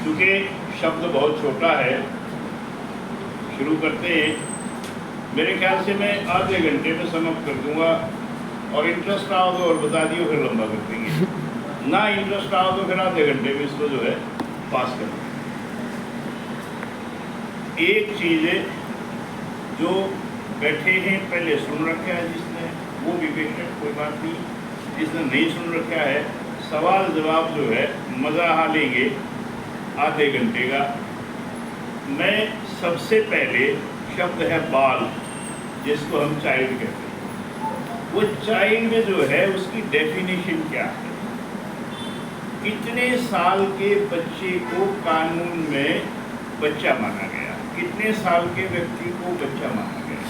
चूँकि शब्द बहुत छोटा है, शुरू करते हैं। मेरे ख्याल से मैं आधे घंटे में समाप्त कर दूंगा, और इंटरेस्ट आओ तो और बता दियो, फिर लंबा कर देंगे। ना इंटरेस्ट आओ तो फिर आधे घंटे में इसको जो है पास कर देंगे। एक चीज़ है जो बैठे हैं पहले सुन रखा है जिसने, वो भी बेशक कोई बात नहीं। जिसने नहीं सुन रखा है, सवाल जवाब जो है मज़ा लेंगे आधे घंटे का। मैं सबसे पहले शब्द है बाल, जिसको हम चाइल्ड कहते हैं। वो चाइल्ड जो है उसकी डेफिनेशन क्या है? कितने साल के बच्चे को कानून में बच्चा माना गया, कितने साल के व्यक्ति को बच्चा माना गया?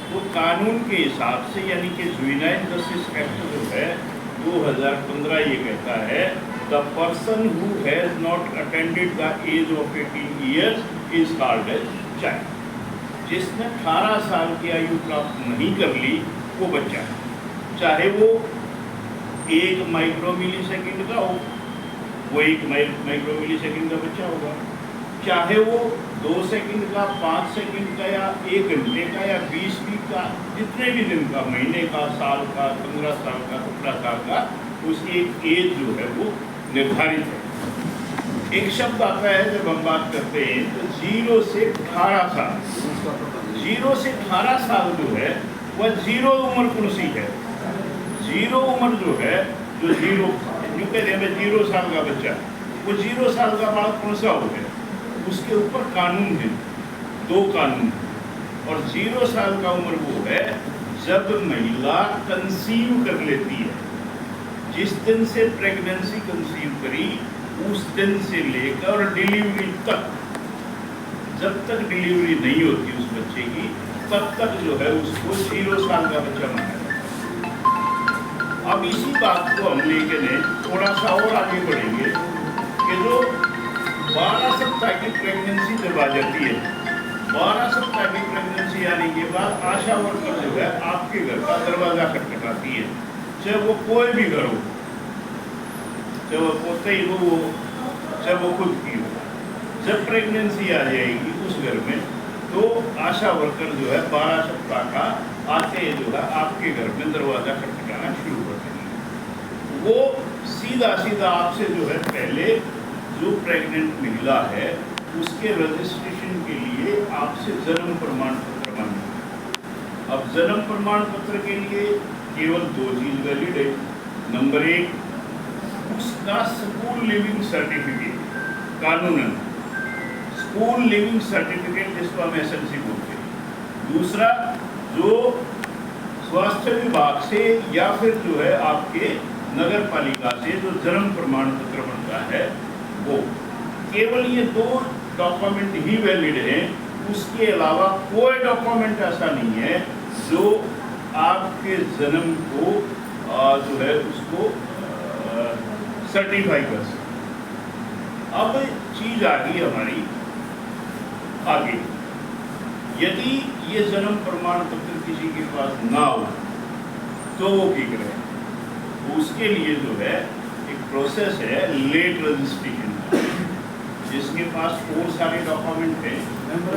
तो कानून के हिसाब से, यानी कि जुवेनाइल जस्टिस एक्ट जो है 2015 ये कहता है, the person who has not attended the age of 18 years is called as child. जिसने 18 साल की आयु प्राप्त नहीं कर ली वो बच्चा है, चाहे वो 1 माइक्रो मिली सेकेंड का हो, वो 1 माइक्रो मिली सेकेंड का बच्चा होगा, चाहे वो 2 सेकंड का, 5 सेकंड का, या 1 घंटे का, या 20 मिनट का, जितने भी दिन का, महीने का, साल का, 15 साल का, 17 साल का, उसकी एक एज जो है वो निर्धारित है। एक शब्द आता है जब हम बात करते हैं तो 0 से 18 साल, 0 से 18 साल जो है वह 0 उम्र कौन सी है? 0 उम्र जो है, जो 0 कहते हैं 0 साल का बच्चा, वो 0 साल का बालक कौन सा हो गया? उसके ऊपर कानून है, 2 कानून। और 0 साल का उम्र वो है जब महिला कंसीव कर लेती है। जिस दिन से प्रेगनेंसी कंसीव करी उस दिन से लेकर डिलीवरी तक, जब तक डिलीवरी नहीं होती उस बच्चे की, तब तक जो है उसको 0 साल का बच्चा माना जाता है। अब इसी बात को हम लेके थोड़ा सा और आगे बढ़ेंगे कि जो 12 सप्ताह की प्रेगनेंसी जब आ जाती है, 12 सप्ताह की प्रेगनेंसी आने के बाद आशा वर्कर जो है आपके घर का दरवाज़ा खटखटाती है, चाहे वो कोई भी घर हो, चाहे वो पोते ही हो, चाहे वो खुद की हो। जब प्रेगनेंसी आ जाएगी उस घर में, तो आशा वर्कर जो है 12 सप्ताह का आते जो है आपके घर में दरवाज़ा खटखटाना शुरू कर देंगे। वो सीधा सीधा आपसे जो है पहले जो प्रेग्नेंट महिला है उसके रजिस्ट्रेशन के लिए आपसे जन्म प्रमाण पत्र मांगेगी। अब जन्म प्रमाण पत्र के लिए केवल 2 चीज़ वैलिड है। नंबर 1, उसका स्कूल लिविंग सर्टिफिकेट, कानूनन स्कूल लिविंग सर्टिफिकेट, जिसको हम SLC बोलते हैं। दूसरा, जो स्वास्थ्य विभाग से या फिर जो है आपके नगर पालिका से जो जन्म प्रमाण पत्र बनता है, वो केवल ये 2 डॉक्यूमेंट ही वैलिड हैं। उसके अलावा कोई डॉक्यूमेंट ऐसा नहीं है जो आपके जन्म को जो है उसको सर्टिफाई कर सके। अब चीज आ गई हमारी आगे, यदि ये जन्म प्रमाण पत्र किसी के पास ना हो तो वो क्या करें? उसके लिए जो है एक प्रोसेस है लेट रजिस्ट्रेशन। जिसके पास और सारे डॉक्यूमेंट हैं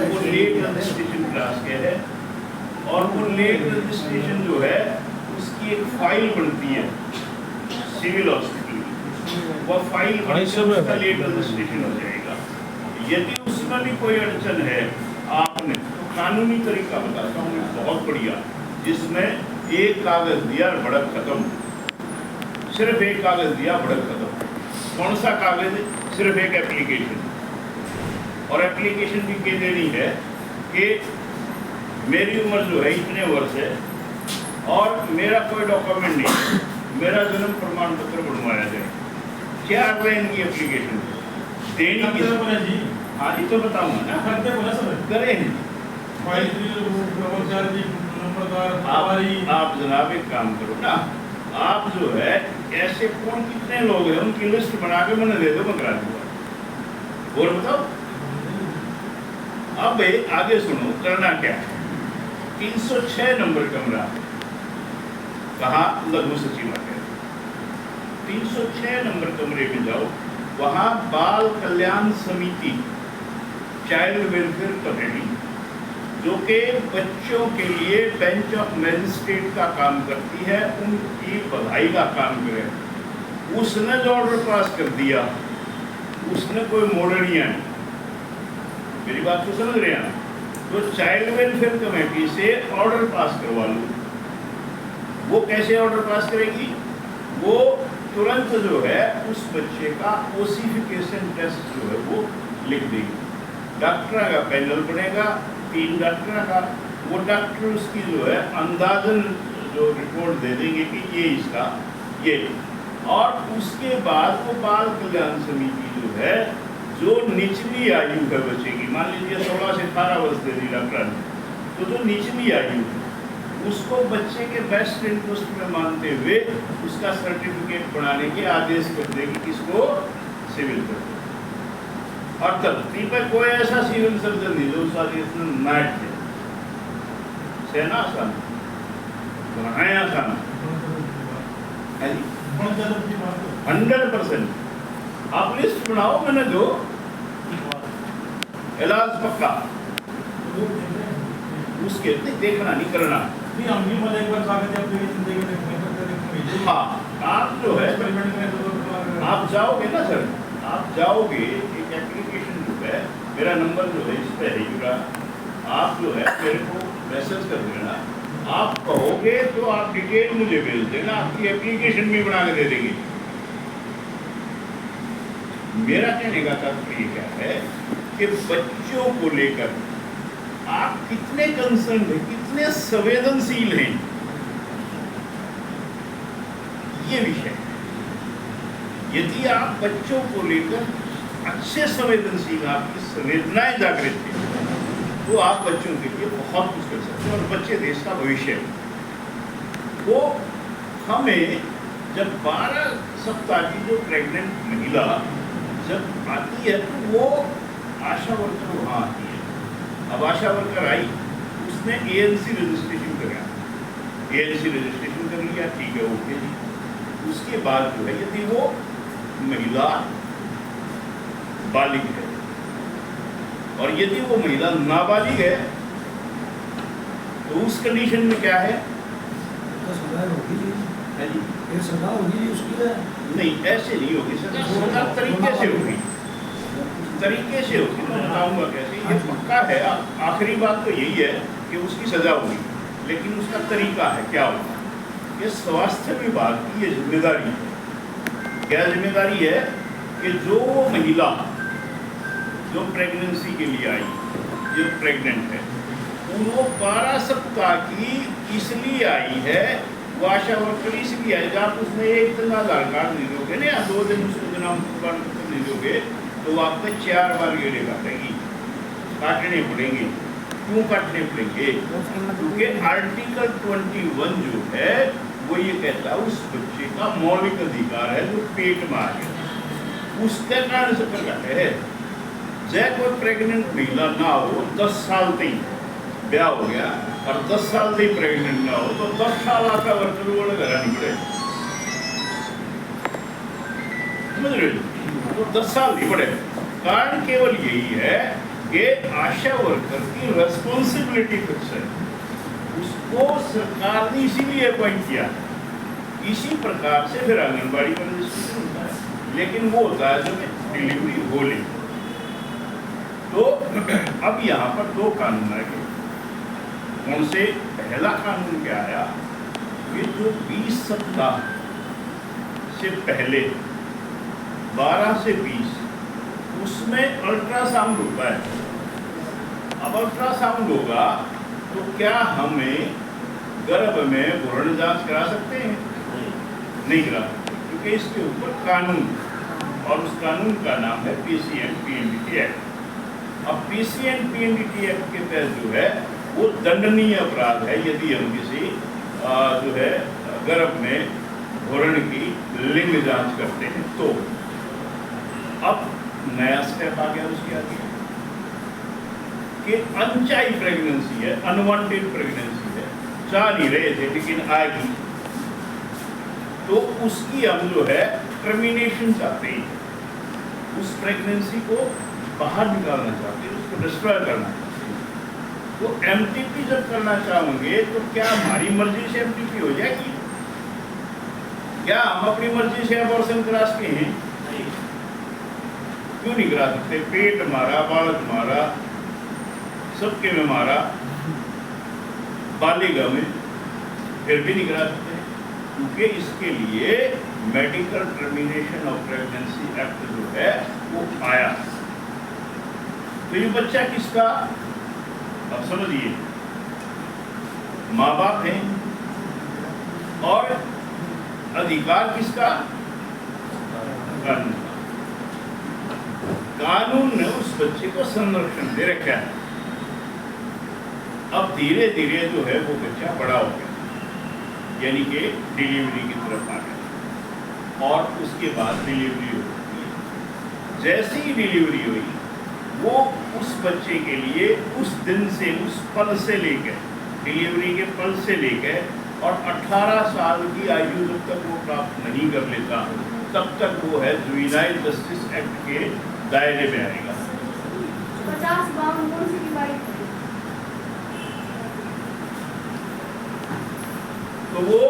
वो लेट रजिस्ट्रेशन क्लास के है, और वो लेट रजिस्ट्रेशन जो है उसकी एक फाइल बनती है सिविल हॉस्पिटल में। वह फाइल उसका लेट रजिस्ट्रेशन हो जाएगा। यदि उसमें भी कोई अड़चन है, आपने कानूनी तरीका बताता हूँ बहुत बढ़िया, जिसमें एक कागज दिया भड़क खत्म, सिर्फ एक कागज दिया भड़क खत्म। कौन सा कागज? सिर्फ एक एप्लीकेशन। और एप्लीकेशन भी कह देनी है कि मेरी उम्र जो है इतने वर्ष है और मेरा कोई डॉक्यूमेंट नहीं, मेरा जन्म प्रमाण पत्र बनवाया जाए। क्या लाइन की एप्लीकेशन देनी की? हाँ जी, तो बताऊंगा ना, करें। आप जनाब एक काम करो ना, आप जो है ऐसे कौन कितने लोग हैं उनकी लिस्ट बना के मैंने दे दो, मैं करा दूंगा। और बताओ अब आगे सुनो, करना क्या है। 306 नंबर कमरा, कहा लघु सचिवालय। 306 नंबर कमरे में जाओ, वहाँ बाल कल्याण समिति, चाइल्ड वेलफेयर कमेटी, जो कि बच्चों के लिए बेंच ऑफ मैजिस्ट्रेट का काम करती है, उनकी भलाई का काम करे, उसने जो ऑर्डर पास कर दिया, उसने कोई मोड़ नहीं है। मेरी बात को समझ रहे हैं? तो चाइल्ड वेलफेयर कमेटी से ऑर्डर पास करवा लो। वो कैसे ऑर्डर पास करेगी? वो तुरंत जो है उस बच्चे का ओसिफिकेशन टेस्ट जो है वो लिख देगी। डॉक्टर का पैनल बनेगा, 3 डॉक्टर का, वो डॉक्टर उसकी जो है अंदाजन जो रिपोर्ट दे देंगे कि ये इसका ये, और उसके बाद वो बाल कल्याण समिति जो है, जो निचली आयु है बच्चे की, मान लीजिए 16 से 18 वर्ष दे दी डॉक्टर ने, तो जो निचली आयु है उसको बच्चे के बेस्ट इंटरेस्ट में मानते हुए उसका सर्टिफिकेट बनाने के आदेश कर देगी, किसको? Civil surgeon. और धरती पर कोई ऐसा सिविल सर्जन नहीं जो उसका नाइट है, सेना आसान है, आसान है जी, 100%। आप लिस्ट बनाओ, मैंने दो इलाज पक्का, उसके देखना नहीं करना। हाँ, आप जो है आप जाओगे ना सर, आप जाओगे, एक एप्लीकेशन जो है, मेरा नंबर जो है इस पर है जुड़ा, आप जो है मेरे को मैसेज कर देना, आप कहोगे तो आप डिटेल मुझे भेज देना, आपकी एप्लीकेशन भी बना के दे देंगे। मेरा कहने का तात्पर्य क्या है कि बच्चों को लेकर आप कितने कंसर्न हैं, कितने संवेदनशील हैं, ये विषय। यदि आप बच्चों को लेकर अच्छे संवेदनशील, आपकी संवेदनाएं जागृत हैं, तो आप बच्चों के लिए बहुत कुछ कर सकते हैं, और बच्चे देश का भविष्य है। तो हमें जब 12 सप्ताह की जो प्रेग्नेंट महिला जब आती है, तो वो आशा वर्कर वहाँ आती है। अब आशा वर्कर आई, उसने ANC रजिस्ट्रेशन कराया, ANC रजिस्ट्रेशन कर लिया, ठीक है, ओके जी। उसके बाद जो है, यदि वो महिला बालिग है और यदि वो महिला नाबालिग है, तो उस कंडीशन में क्या है? सजा होगी उसकी? नहीं, ऐसे नहीं होगी सजा, तरीके से होगी, तरीके से होगी। मैं बताऊंगा कैसे, ये पक्का है। आखिरी बात तो यही है कि उसकी सजा होगी, लेकिन उसका तरीका है क्या होगा, ये स्वास्थ्य विभाग की ये जिम्मेदारी है। क्या जिम्मेदारी है कि जो महिला जो प्रेगनेंसी के लिए आई, जो प्रेग्नेंट है, वो 12 सप्ताह की इसलिए आई है, वो आशा वर्कर इसलिए आई। आप उसमें एक दिन आधार कार्ड नहीं दोगे ना, या 2 दिन उसको नाम नहीं दोगे, तो वो आपको 4 बार गेड़े काटेगी, काटने पड़ेंगे। क्यों काटने पड़ेंगे? क्योंकि आर्टिकल 21 जो है वो ये कहता है उस बच्चे का मौलिक अधिकार है जो पेट में आ गया, उसके कारण से कर काटे है। चाहे कोई प्रेग्नेंट महिला ना हो, 10 साल तक ब्याह हो गया और 10 साल तक प्रेग्नेंट ना हो, तो 10 साल आपका वर्कर वाले घर नहीं पड़े, समझ रहे हो? तो 10 साल नहीं पड़े। कारण केवल यही है कि आशा वर्कर की रेस्पॉन्सिबिलिटी फिक्स है, उसको सरकार ने इसीलिए अपॉइंट किया। इसी प्रकार से फिर आंगनबाड़ी का रजिस्ट्रेशन होता है, लेकिन वो होता है जब डिलीवरी हो ली। तो अब यहाँ पर 2 कानून आ गए। कौन से? पहला कानून क्या आया, ये जो 20 सप्ताह से पहले 12 से 20 उसमें अल्ट्रासाउंड होता है। अब अल्ट्रासाउंड होगा तो क्या हमें गर्भ में भ्रूण जांच करा सकते हैं? नहीं करा सकते, क्योंकि इसके ऊपर कानून, और उस कानून का नाम है PC एंड PNDT एक्ट। अब PC एंड PNDT एक्ट के तहत जो है वो दंडनीय अपराध है यदि हम किसी जो है गर्भ में भ्रूण की लिंग जांच करते हैं। तो अब नया स्टेप आ गया उसके आगे कि अनचाही प्रेगनेंसी है, अनवांटेड प्रेगनेंसी है, चाह नहीं रहे थे लेकिन आएगी, तो उसकी हम जो है टर्मिनेशन चाहते हैं। उस प्रेगनेंसी को बाहर निकालना चाहते हैं, उसको डिस्ट्रॉय करना चाहते हैं। तो एमटीपी जब करना चाहोगे तो क्या हमारी मर्जी से एमटीपी हो जाएगी? क्या हम अपनी मर्जी से अबॉर्शन करा सकते हैं? नहीं। क्यों नहीं करा सकते? पेट मारा, बालक मारा, सबके में मारा, बालिका में, फिर भी नहीं करा सकते, क्योंकि इसके लिए medical termination of pregnancy act जो है वो आया। तो ये बच्चा किसका? अब समझिए, माँ बाप हैं और अधिकार किसका? कानून का। कानून ने उस बच्चे को संरक्षण दे रखा है। अब धीरे धीरे जो है वो बच्चा बड़ा हो गया, यानी कि डिलीवरी की तरफ आ गया, और उसके बाद डिलीवरी हुई। जैसे ही डिलीवरी हुई वो उस बच्चे के लिए उस दिन से, उस पल से लेकर, डिलीवरी के पल से लेकर और 18 साल की आयु जब तक वो प्राप्त नहीं कर लेता तब तक वो है जुवेनाइल जस्टिस एक्ट के दायरे में आएगा। 50-52 कौन सी डिवाइड? तो वो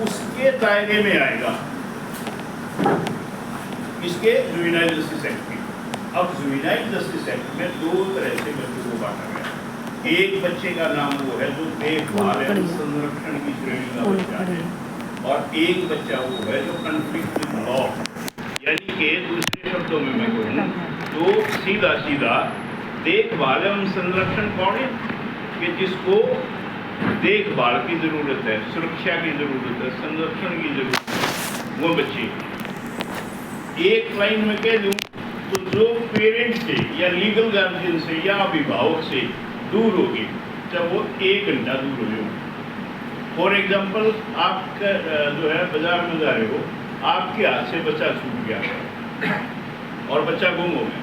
उसके दायरे में आएगा, इसके जुवेनाइल जस्टिस एक्ट के। अब जुवेनाइल जस्टिस एक्ट में दो तरह से बच्चों को बांटा गया। एक बच्चे का नाम वो है जो देखभाल एवं संरक्षण की श्रेणी का बच्चा है, और एक बच्चा वो है जो कन्फ्लिक्ट विद लॉ, यानी कि दूसरे शब्दों में मैं कहूँ तो सीधा सीधा देखभाल एवं संरक्षण कौन है? कि जिसको देखभाल की जरूरत है, सुरक्षा की जरूरत है, संरक्षण की जरूरत है, वो बच्चे। एक लाइन में कह दूं तो जो पेरेंट से या लीगल गार्जियन से या अभिभावक से दूर होगी, चाहे वो 1 घंटा दूर हो जाए। फॉर एग्जाम्पल, आप जो है बाजार में जा रहे हो, आपके हाथ से बच्चा छूट गया और बच्चा गुम हो गया,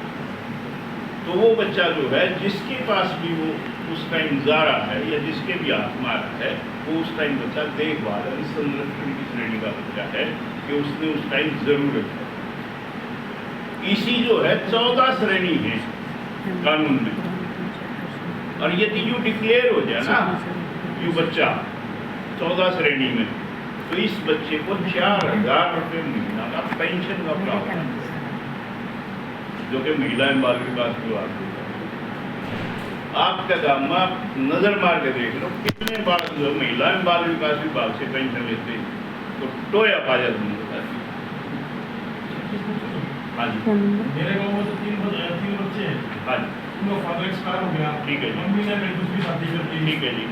तो वो बच्चा जो है जिसके पास भी वो उस टाइम जा रहा है या जिसके भी हाथ में आ रहा है, वो उस टाइम बच्चा देखभाल और संरक्षण की श्रेणी का बच्चा है कि उसने उस टाइम जरूरत है। इसी जो है 14 श्रेणी है कानून में, और यदि यू डिक्लेयर हो जाए ना यू बच्चा 14 श्रेणी में, तो इस बच्चे को 4000 रुपये महीना का पेंशन का प्रावधान है, जो कि महिला एवं बाल विकास विभाग को। आपका काम में आप नजर मार के देख लो कितने बालक जो महिला एवं बाल विकास विभाग से पेंशन लेते हैं, तो टोया पाया तुम बता। हाँ जी, मेरे गांव में तो 3 बच्चे हैं। हाँ जी, उनका फादर एक्सपायर हो गया। ठीक है जी। मम्मी ने मेरी दूसरी शादी कर दी। ठीक है जी,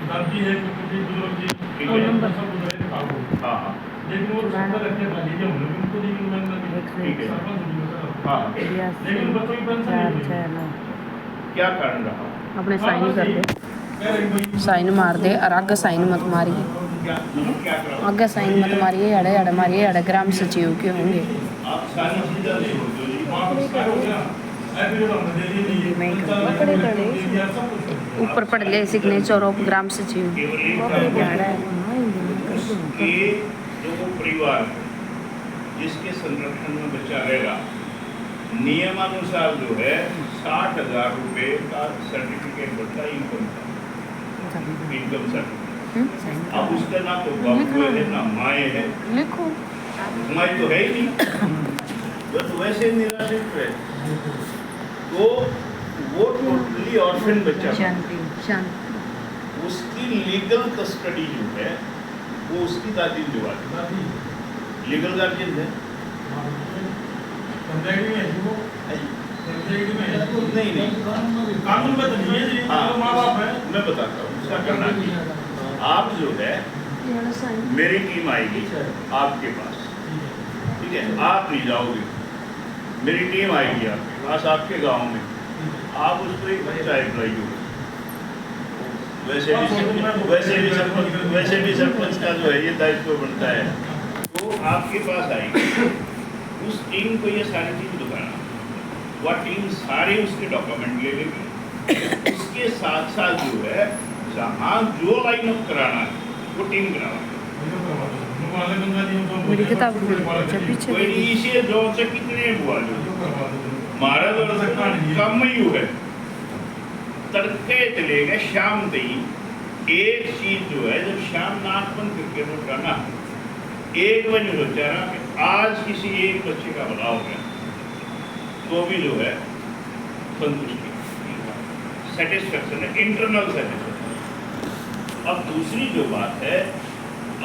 दादी है, बुजुर्ग जी, ठीक और है। नंबर सब उधर है काबू। हाँ हाँ, लेकिन वो सब रखने वाली है, हम लोग उनको नहीं मिलना। ठीक है। सरपंच भी होता हाँ, है। लेकिन बच्चों की पेंशन नहीं मिली। क्या कारण रहा? अपने साइन कर दे, कह रही भाई साइन मार दे और आगे साइन मत मारिए, क्या करा? आगे साइन मत मारिए, अड़े अड़े मारिए, अड़े ग्राम सचिव के होंगे। आप सारी चीजें नहीं होती जी। वहाँ पर एक्सपायर हो गया। एफिडेविट हमने दे दी नहीं है। मैं ही पंचायत पकड़े में खड़े। दे दिया, सब कुछ कर दिया। ऊपर पढ़ ले सिग्नेचर ऑफ ग्राम सचिव। केवल एक कि जो वो परिवार है जिसके संरक्षण में बच्चा रहेगा, नियमानुसार जो है 60,000 रुपये का सर्टिफिकेट बनता है इनकम सर्टिफिकेट। अब उसका ना तो बापू है ना माए है, लिखो माए तो है ही नहीं, वो तो वैसे निराश्रित है, तो वो टोटली ऑर्फन बच्चा। शांति शांति। उसकी लीगल कस्टडी जो है वो उसकी दादी जो है दादी, लीगल गार्जियन है। पंचायत में है वो, पंचायत में है वो। नहीं नहीं, कानून में तो नहीं है जी, हाँ। तो माँ बाप है। मैं बताता हूँ उसका करना चाहिए। आप जो है मेरी टीम आएगी आपके पास, ठीक है, आप नहीं जाओगे, मेरी टीम आएगी आपके पास, आपके गांव में, आप उसको एक बच्चा अप्लाई होगा। वैसे भी सरपंच का जो है ये दायित्व बनता है, तो आपके पास आएगी, उस टीम को ये सारी चीज बताना, वह टीम सारे उसके डॉक्यूमेंट ले लेगी। उसके साथ साथ जो है जहाँ जो लाइन अप कराना है वो टीम कराना है। वाले गंगा जी तो मेरी किताब खोल अच्छा पीछे कोई देखी। इसे जो से कितने हुआ जो महाराज और कम ही हुए तड़के चले गए शाम तई एक चीज जो है जब शाम नाक बंद करके रोटा ना 1 बजे सोचा ना कि आज किसी एक बच्चे का भला हो गया तो भी जो है संतुष्टि सेटिस्फेक्शन है इंटरनल सेटिस्फेक्शन। अब दूसरी जो बात है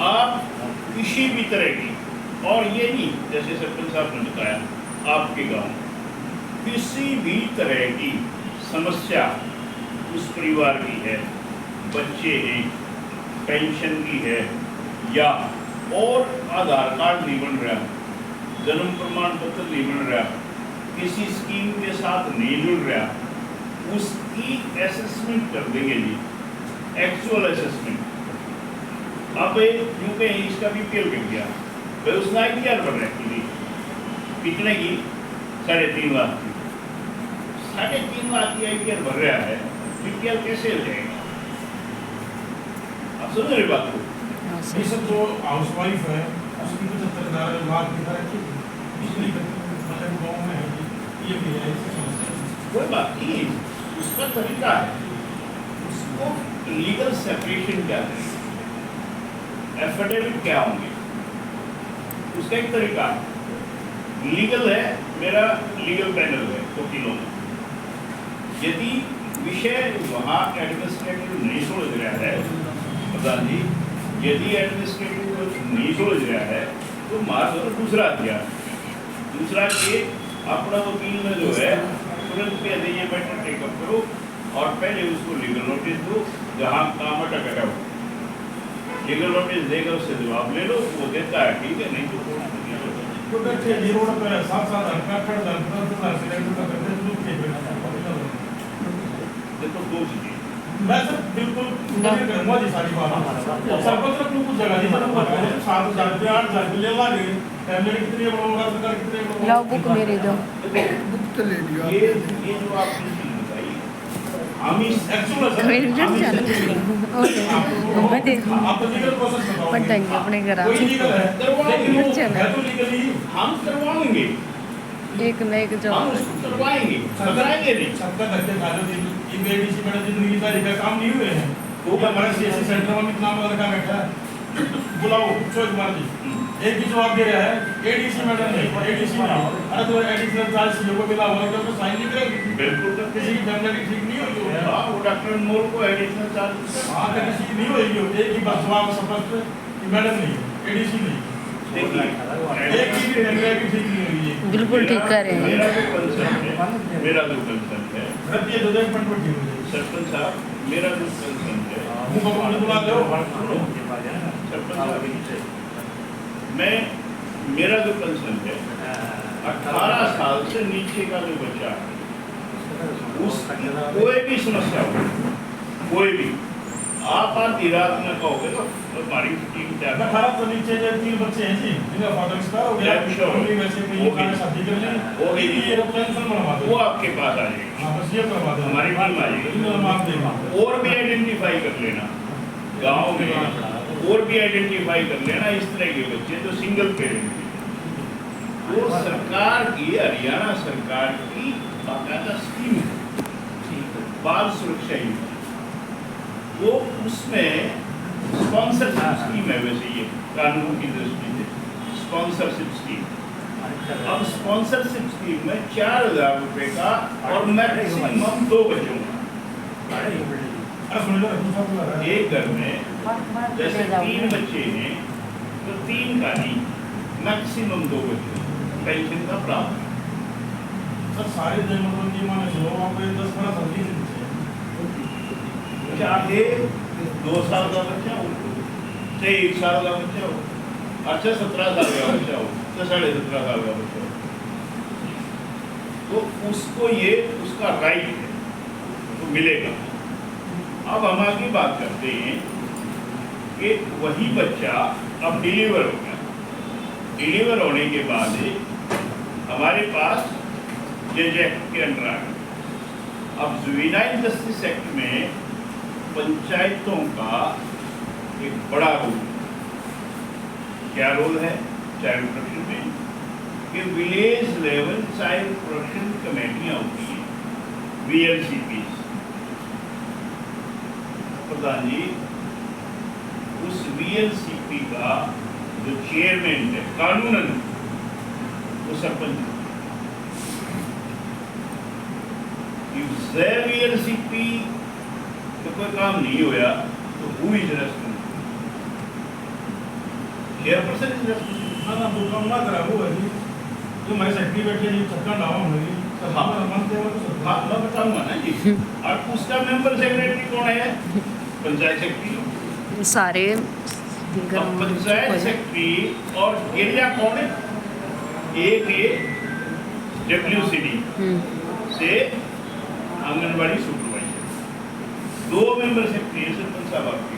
आप किसी भी तरह की और ये नहीं जैसे सरपंच साहब ने बताया आपके गांव किसी भी तरह की समस्या उस परिवार की है बच्चे हैं पेंशन की है या और आधार कार्ड नहीं बन रहा जन्म प्रमाण पत्र नहीं बन रहा किसी स्कीम के साथ नहीं जुड़ रहा उसकी असेसमेंट कर देंगे जी एक्चुअल असेसमेंट। अब क्योंकि इसका बीपीएल गिर गया भाई उसने ITR भर रखी कितने की 3.5 लाख की 3.5 लाख की ITR भर रहा है बीपीएल कैसे हो जाएगा आप समझ रहे बात को। ये सब जो हाउसवाइफ है उसकी 75,000 लाख की तरह इसलिए मतलब गाँव में है ये भी है कोई बात नहीं उसका तरीका है उसको लीगल सेपरेशन क्या है एफिडेविट क्या होंगे उसका एक तरीका है लीगल है मेरा लीगल पैनल है वकीलों में यदि विषय वहाँ एडमिनिस्ट्रेटिव नहीं सोच रहा है प्रधान जी यदि एडमिनिस्ट्रेटिव नहीं सोच रहा है तो मार्ग दूसरा दिया दूसरा कि अपना वकील में जो है तुरंत कह दे ये मैटर टेकअप करो और पहले उसको लीगल नोटिस दो जहाँ काम अटका हो लीगल नोटिस देगा उससे जवाब ले लो वो देता है ठीक है नहीं तो कोर्ट में दिया तो देखिए ये रोड पे 7-7 हल्का देखो दो चीजें मैं सर बिल्कुल करूँगा जी सारी बात सरपंच ने कुछ जगह दी मैंने बताया 7,000 रुपये 8,000 रुपये ले लागे फैमिली कितनी बड़ा सरकार कितने बड़ा लाओ बुक मेरी दो बुक तो ले लियो ये जो आपने चीज बताई हम इस कोई रिजल्ट चल ओके मैं देखूं आप तो लीगल प्रोसेस बताओ पढ़ेंगे अपने घर कोई लीगल है लेकिन वो चलो। है तो लीगली हम करवाएंगे एक न एक जो हम उसको करवाएंगे कराएंगे नहीं सबका धक्के खा लो ये बेबीसी मैडम जिंदगी तारीख का काम नहीं हुए हैं वो हमारे सीएससी सेंटर में कितना लड़का बैठा है बुलाओ पूछो एक बार जी एक ही जवाब दे रहा है एडीसी मैडम नहीं एडीसी नहीं अरे तो एडिशनल चार्ज सीओ को मिला हुआ तो साइन नहीं करेगी बिल्कुल तो किसी की फैमिली ठीक नहीं होगी हाँ वो डॉक्टर मोर को एडिशनल चार्ज हाँ तो किसी की नहीं होगी एक ही बात जवाब स्पष्ट कि मैडम नहीं एडीसी नहीं देखिए एक ही भी फैमिली ठीक नहीं होगी बिल्कुल ठीक कर रहे हैं मेरा जो कंसर्न है रब ये 2000 पर ठीक हो जाएगी सरपंच साहब मेरा जो कंसर्न है मुंह को बंद बुला लो सरपंच साहब मैं मेरा जो कंसर्न है 18 साल से नीचे का जो बच्चा है उसकी कोई भी समस्या हो कोई भी आप आधी रात में कहोगे तो हमारी टीम क्या मैं खराब तो नीचे जो 3 बच्चे हैं जी इनका फादर एक्सपायर हो गया फैमिली वैसे में ये काम शादी कर ली वो भी ये एरोप्लेन बनवा दो वो आपके पास आ जाएगी हां बस ये करवा दो हमारी टीम आ जाएगी इन माफ देगा और भी आइडेंटिफाई कर लेना गांव में और भी आइडेंटिफाई कर लेना इस तरह के बच्चे जो सिंगल पेरेंट वो सरकार की हरियाणा सरकार की बाकायदा स्कीम है बाल सुरक्षा योजना वो उसमें स्पॉन्सरशिप स्कीम है वैसे ये कानून की दृष्टि से स्पॉन्सरशिप स्कीम अब स्पॉन्सरशिप स्कीम में 4,000 रुपए का और मैक्सिमम 2 बच्चों का एक घर में जैसे 3 बच्चे हैं तो 3 का नहीं मैक्सिमम 2 बच्चे पेंशन का प्रावधान सर सारे जनमत माने चलो आप 10-12 साल की चाहे 2 साल का बच्चा हो चाहे 1 साल का बच्चा हो अच्छा 17 साल का बच्चा हो चाहे 17.5 साल का बच्चा हो तो उसको ये उसका राइट है तो मिलेगा। अब हम आगे बात करते हैं कि वही बच्चा अब डिलीवर हो गया डिलीवर होने के बाद हमारे पास जेजे के अंडर आ गया। अब जुवेनाइल जस्टिस एक्ट में पंचायतों का एक बड़ा रोल क्या रोल है चाइल्ड प्रोटेक्शन में कि विलेज लेवल चाइल्ड प्रोटेक्शन कमेटियां होती हैं, VLCP। प्रधान जी, उस VLCP का जो चेयरमैन है कानूनन वो सरपंच। VLCP तो कोई काम नहीं होया तो who is responsible? Chairperson is responsible. ना तो काम ना करा वो है जी, जो मैं सेक्रेटरी बैठे नहीं चक्कर लावा होंगे हाँ मैं बताऊंगा ना जी। और उसका मेंबर सेक्रेटरी कौन है? पंचायत सेक्रेटरी। सारे अब पंचायत सेक्रेटरी और एरिया कौन है? एक ये WCD से anganwadi supervisor, 2 member secretary sarpanch साहब आपके।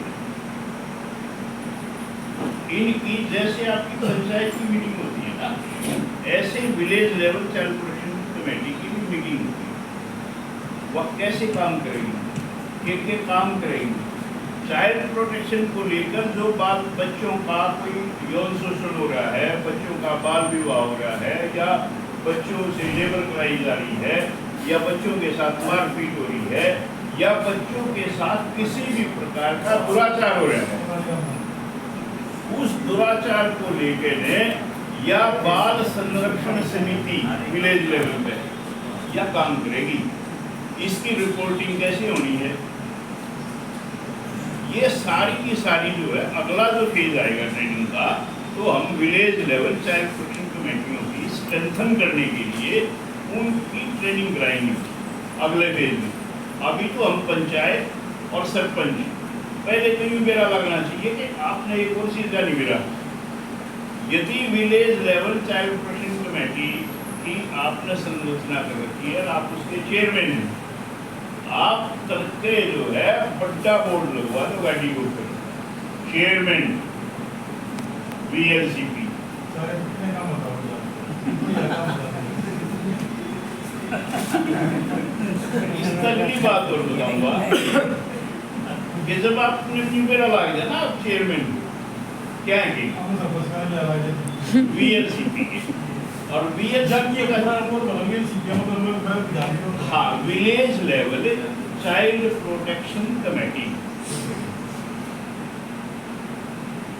इनकी जैसे आपकी पंचायत की मीटिंग होती है ना, ऐसे village level child protection committee की भी मीटिंग होती है। वह कैसे काम करेगी, क्या काम करेगी? चाइल्ड प्रोटेक्शन को लेकर जो बाल बच्चों का कोई यौन शोषण हो रहा है, बच्चों का बाल विवाह हो रहा है, या बच्चों से लेबर कराई जा रही है, या बच्चों के साथ मारपीट हो रही है, या बच्चों के साथ किसी भी प्रकार का दुराचार हो रहा है, उस दुराचार को लेकर या बाल संरक्षण समिति विलेज लेवल पे या काम करेगी। इसकी रिपोर्टिंग कैसे होनी है? ये सारी की सारी जो है अगला जो फेज आएगा ट्रेनिंग का, तो हम विलेज लेवल चाइल्ड प्रोटेक्शन कमेटियों की स्ट्रेंथन करने के लिए उनकी ट्रेनिंग कराएंगे अगले फेज में। अभी तो हम पंचायत और सरपंच पहले तो यूँ मेरा लगना चाहिए कि आपने एक और सीधा नहीं मेरा, यदि village level child protection committee की आपने संरचना कर रखी है, आप उसके चेयरमैन हैं, आप तड़के जो है बड़ा बोर्ड लगवा दो गाड़ी के ऊपर, चेयरमैन VLCP। इस तक की बात और बताऊंगा कि जब आपने मेरा लग जाए ना आप चेयरमैन क्या है कि VLCP के और VLCP का हाँ village level child protection committee,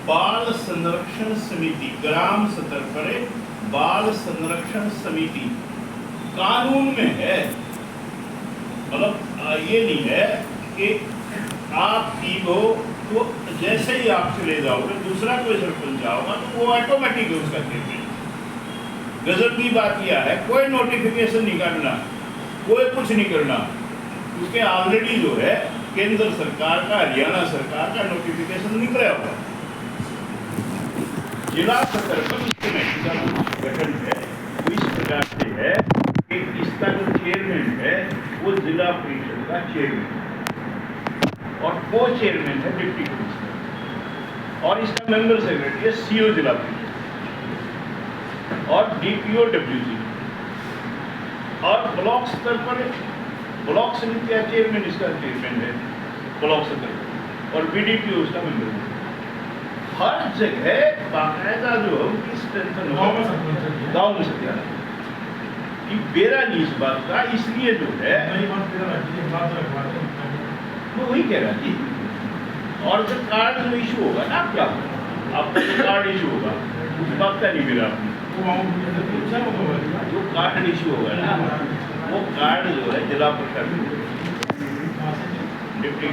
बाल संरक्षण समिति, ग्राम स्तर पर बाल संरक्षण समिति कानून में है। मतलब ये नहीं है कि आप हो तो जैसे ही आप चले जाओगे दूसरा कोई सरपंच आओगा तो वो ऑटोमेटिक है उसका चेयरमैन। गजब की बात यह है, कोई नोटिफिकेशन नहीं करना, कोई कुछ नहीं करना, उसके ऑलरेडी जो है केंद्र सरकार का, हरियाणा सरकार का नोटिफिकेशन निकला हुआ। जिला स्तर पर इस कमेटी का गठन है, इस प्रकार से है कि इसका जो चेयरमैन है वो जिला परिषद का चेयरमैन और को चेयरमैन है डिप्टी कमिश्नर, और इसका मेंबर सेक्रेटरी है CO जिला परिषद और DPO WC। और ब्लॉक स्तर पर ब्लॉक समिति का चेयरमैन इसका चेयरमैन है ब्लॉक स्तर पर, और BDPO उसका मेंबर है। हर जगह बाकायदा जो है उनकी स्ट्रेंथन गाँव में सत्या कि बेरा नहीं इस बात का, इसलिए जो है वो वही कह रहा जी। और जब कार्ड जो इशू होगा ना आपका, आपका जो कार्ड इशू होगा उस बात का नहीं मेरा आपने जो कार्ड इशू होगा ना, वो कार्ड जो है जिला प्रशासन डिप्टी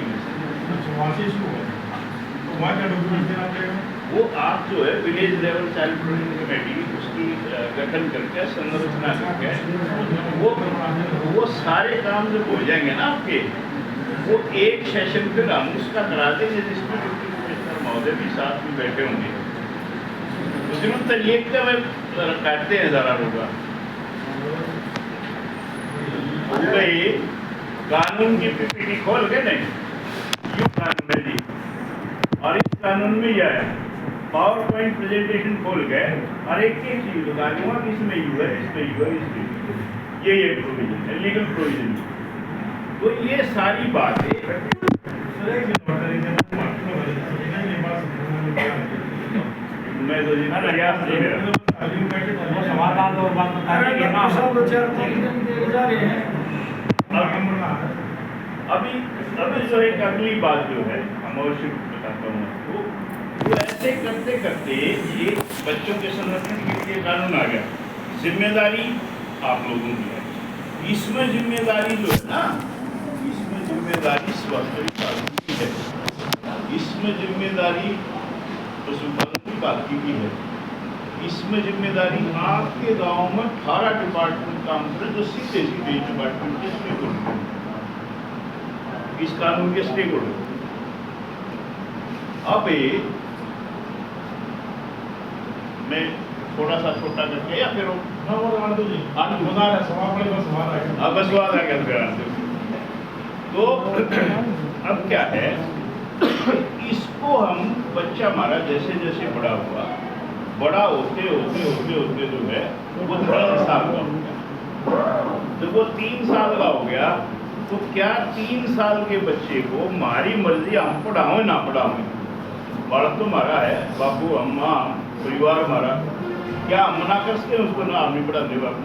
वो आप जो है village level child protection committee उसकी गठन करके संरचना करके वो सारे काम जब हो जाएंगे ना आपके, वो एक सेशन फिर हम उसका करा देंगे जिसमें डिप्टी कमिश्नर महोदय भी साथ में बैठे होंगे। उसमें तरीके में काटते हैं ज़रा लोग गई कानून की PPT खोल के नहीं, यूँ कानून है जी, और इस कानून में यह है पावर पॉइंट प्रेजेंटेशन खोल गए और एक चीज बता दूंगा कि इसमें यू है, इसमें यू है, इसमें ये प्रोविजन है, लीगल प्रोविजन। तो ये सारी बातें मैं तो जी प्रयास नहीं मेरा समाधान और बात बताएंगे ना अभी अभी जो एक अगली बात जो है हम अवश्य बताता हूँ वो ऐसे करते करते ये बच्चों के संरक्षण के लिए कानून आ गया। जिम्मेदारी आप लोगों की है, इसमें जिम्मेदारी जो है ना, इसमें जिम्मेदारी स्वास्थ्य विभाग की है, इसमें जिम्मेदारी पशुपालन विभाग की भी है, इसमें जिम्मेदारी आपके गांव में 18 डिपार्टमेंट काम करे जो सीधे सीधे डिपार्टमेंट के स्टेक होल्डर, इस कानून के स्टेक होल्डर। अब मैं थोड़ा सा छोटा करके या फिर बसवाद आ गया तो अब क्या है, इसको हम बच्चा हमारा जैसे जैसे बड़ा हुआ, बड़ा होते होते होते होते जो है वो 3 साल का हो गया। जब वो 3 साल का हो गया तो क्या 3 साल के बच्चे को हमारी मर्जी हम पढ़ाओ ना पढ़ाओ, बालक तो हमारा है, बापू अम्मा परिवार हमारा, क्या हम मना कर सकते उसको ना हम नहीं पढ़ाते बापू?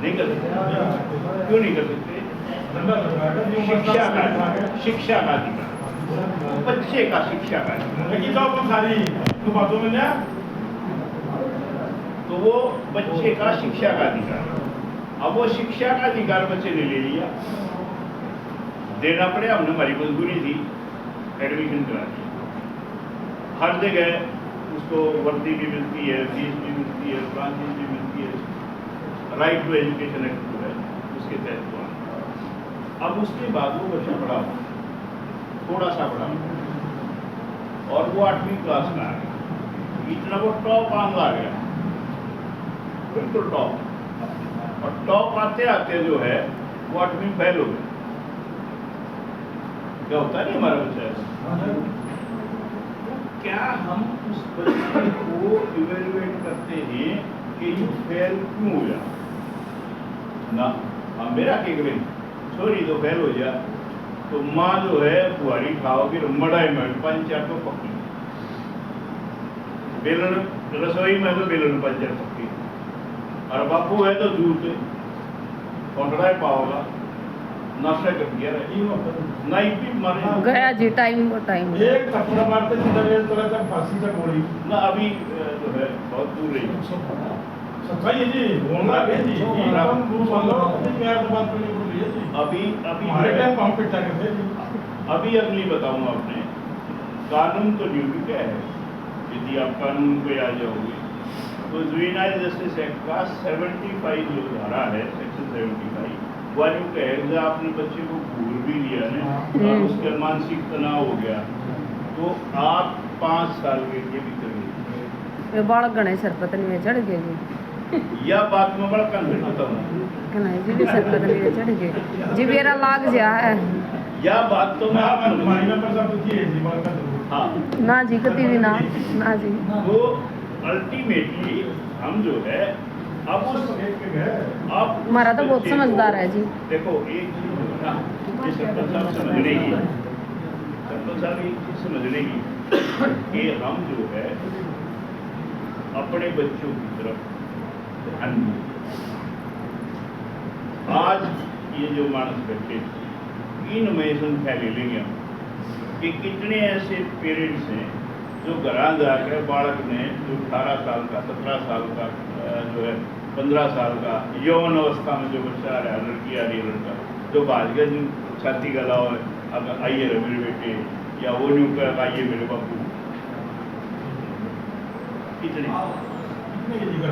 नहीं कर सकते। क्यों नहीं कर सकते? शिक्षा का अधिकार, बच्चे का शिक्षा का तो वो बच्चे का शिक्षा का अधिकार। अब वो शिक्षा का अधिकार बच्चे ने ले लिया, देना पड़े, हमने हमारी मजबूरी थी, एडमिशन करा दिया। हर जगह उसको वर्दी भी मिलती है, फीस भी मिलती है, फ्रांचीज भी मिलती है, राइट टू एजुकेशन एक्ट जो है उसके तहत हुआ। अब उसके बाद वो बच्चा बड़ा हुआ, थोड़ा सा बड़ा हुआ और वो 8वीं क्लास में आ गया, इतना वो टॉप आंग आ गया, बिल्कुल टॉप। और टॉप आते आते जो है वो 8वीं फेल हो गया। क्या होता नहीं हमारा बच्चा ऐसा, क्या हम उस बच्चे को इवेल्युएट करते हैं कि यू फेल क्यों हो जा ना, हम मेरा के करें सॉरी तो फेल हो जा, तो माँ जो है बुआरी खाओगी मड़ाई में 5-4 तो पक्की, बेलन रसोई में तो बेलन 5-4 पक्की, और बापू है तो दूर से कौंटड़ा पाओगा, नाश्ता कर दिया नहीं भी मारे गया जी टाइम वो टाइम एक थप्पड़ मारते तक फांसी तक गोली ना, अभी जो है बहुत दूर रही सच्चाई है जी, बोलना है जी, हम गुरु वालों यार तो बात करनी पड़ रही है जी। अभी अभी हमारे टाइम हम पिटा करते जी। अभी अगली बताऊंगा आपने, कानून तो ड्यूटी क्या है, यदि आप कानून पे आ जाओगे तो जुवेनाइल जस्टिस एक्ट का 75 जो धारा है, सेक्शन 75 वाली कहेगा आपने बच्चे को घूर भी लिया ना और उसका मानसिक तनाव हो गया तो आप 5 साल के लिए भी करेंगे। ये बालक गणे सरपतनी में चढ़ गए जी, यह बात में बड़ा कंफ्यूज होता हूँ, गणे जी भी सरपतनी में चढ़ गए जी, मेरा लाग गया है। यह बात तो मैं आप हमारी में पर सब कुछ है जी, बात कर हाँ ना जी कति भी ना जी। तो अल्टीमेटली हम जो है अब उस आप हमारा तो बहुत समझदार है जी। देखो एक चीज जो है ना, ये सरपंच साहब समझने की, सरपंच साहब एक चीज समझने की कि हम जो है अपने बच्चों की तरफ ध्यान दें। आज ये जो मानस बैठे इनमें संख्या ले लेंगे हम कि कितने ऐसे पेरेंट्स हैं जो घर जाकर बालक ने जो 18 साल का 17 साल का जो है 15 साल का यौन अवस्था में जो बच्चा आ रहा है, लड़की आ रही है, लड़का जो भाज गया जो छाती का लाओ है, अब आइए रे मेरे बेटे, या वो न्यू कर आइए मेरे बापू, कितने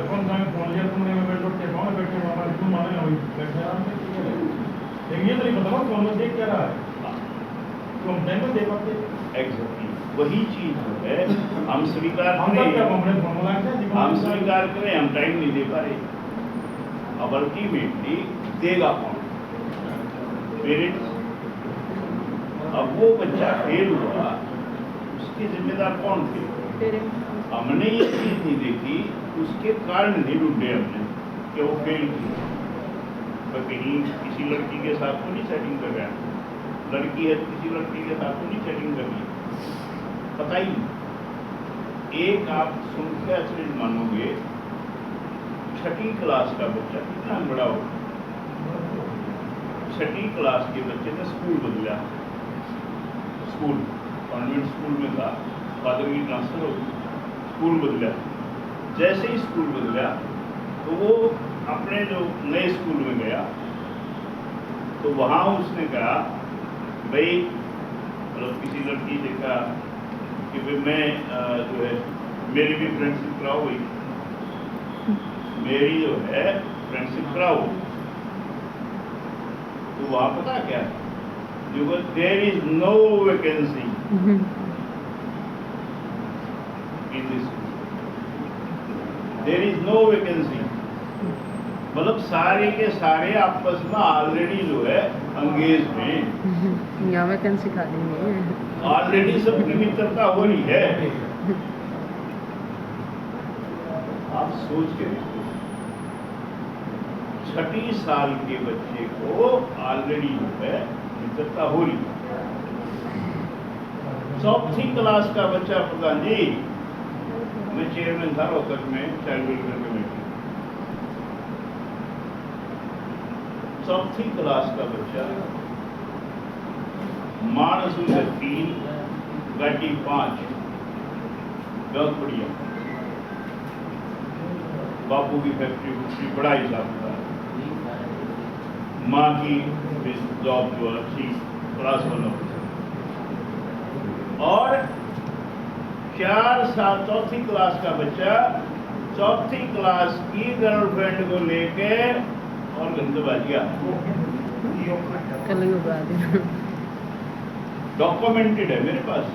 कौन सा फोन लिया तुमने, मैं बैठो के कौन बैठे मामा तुम माने हो बैठे आराम से, लेकिन ये तो नहीं पता कौन देख क्या रहा है, तुम टाइम पर देख पाते। एग्जैक्टली वही चीज है, हम स्वीकार करें, हम स्वीकार करें, हम टाइम नहीं दे पा रहे, अब अल्टीमेटली देगा कौन? पेरेंट्स। अब वो बच्चा फेल हुआ, उसके जिम्मेदार कौन थे? हमने ये चीज नहीं देखी, उसके कारण नहीं ढूंढे हमने कि वो फेल किया, तो कहीं किसी लड़की के साथ तो नहीं सेटिंग कर रहा, लड़की है तो किसी लड़की के साथ तो नहीं सेटिंग कर रही, पता ही नहीं। एक आप सुन के आश्चर्य मानोगे, 6ठी क्लास का बच्चा कितना बड़ा हो, 6ठी क्लास के बच्चे ने स्कूल बदला। स्कूल कॉन्वेंट स्कूल में था, फादर की ट्रांसफर हो गई, स्कूल बदला। जैसे ही स्कूल बदला तो वो अपने जो नए स्कूल में गया, तो वहाँ उसने कहा भाई, मतलब किसी लड़की से कहा कि भाई मैं जो है मेरी भी फ्रेंडशिप कराओ, भाई मेरी जो है फ्रेंडशिप कराओ। तो वहाँ पता क्या, जो there is no vacancy in this, there is no vacancy, मतलब सारे के सारे आपस में ऑलरेडी जो है अंगेज में, यहाँ वैकेंसी खाली नहीं है। ऑलरेडी सबकी मित्रता हो रही है। आप सोच के देखो, 6ठी साल के बच्चे को ऑलरेडी जो है मित्रता हो रही है। 4ठी क्लास का बच्चा, प्रधान जी मैं चेयरमैन था रोहतक में चाइल्ड वेलफेयर कमेटी, 4ठी क्लास का बच्चा मानसू से 3, गाड़ी 5, बहुत बढ़िया, बापू की फैक्ट्री बड़ा हिसाब था, माँ की जॉब जो अच्छी क्लास 1 और 4 साल 4ठी क्लास का बच्चा 4ठी क्लास की गर्लफ्रेंड को लेके और गंदबाजिया कलयुग आ गया। डॉक्यूमेंटेड है मेरे पास।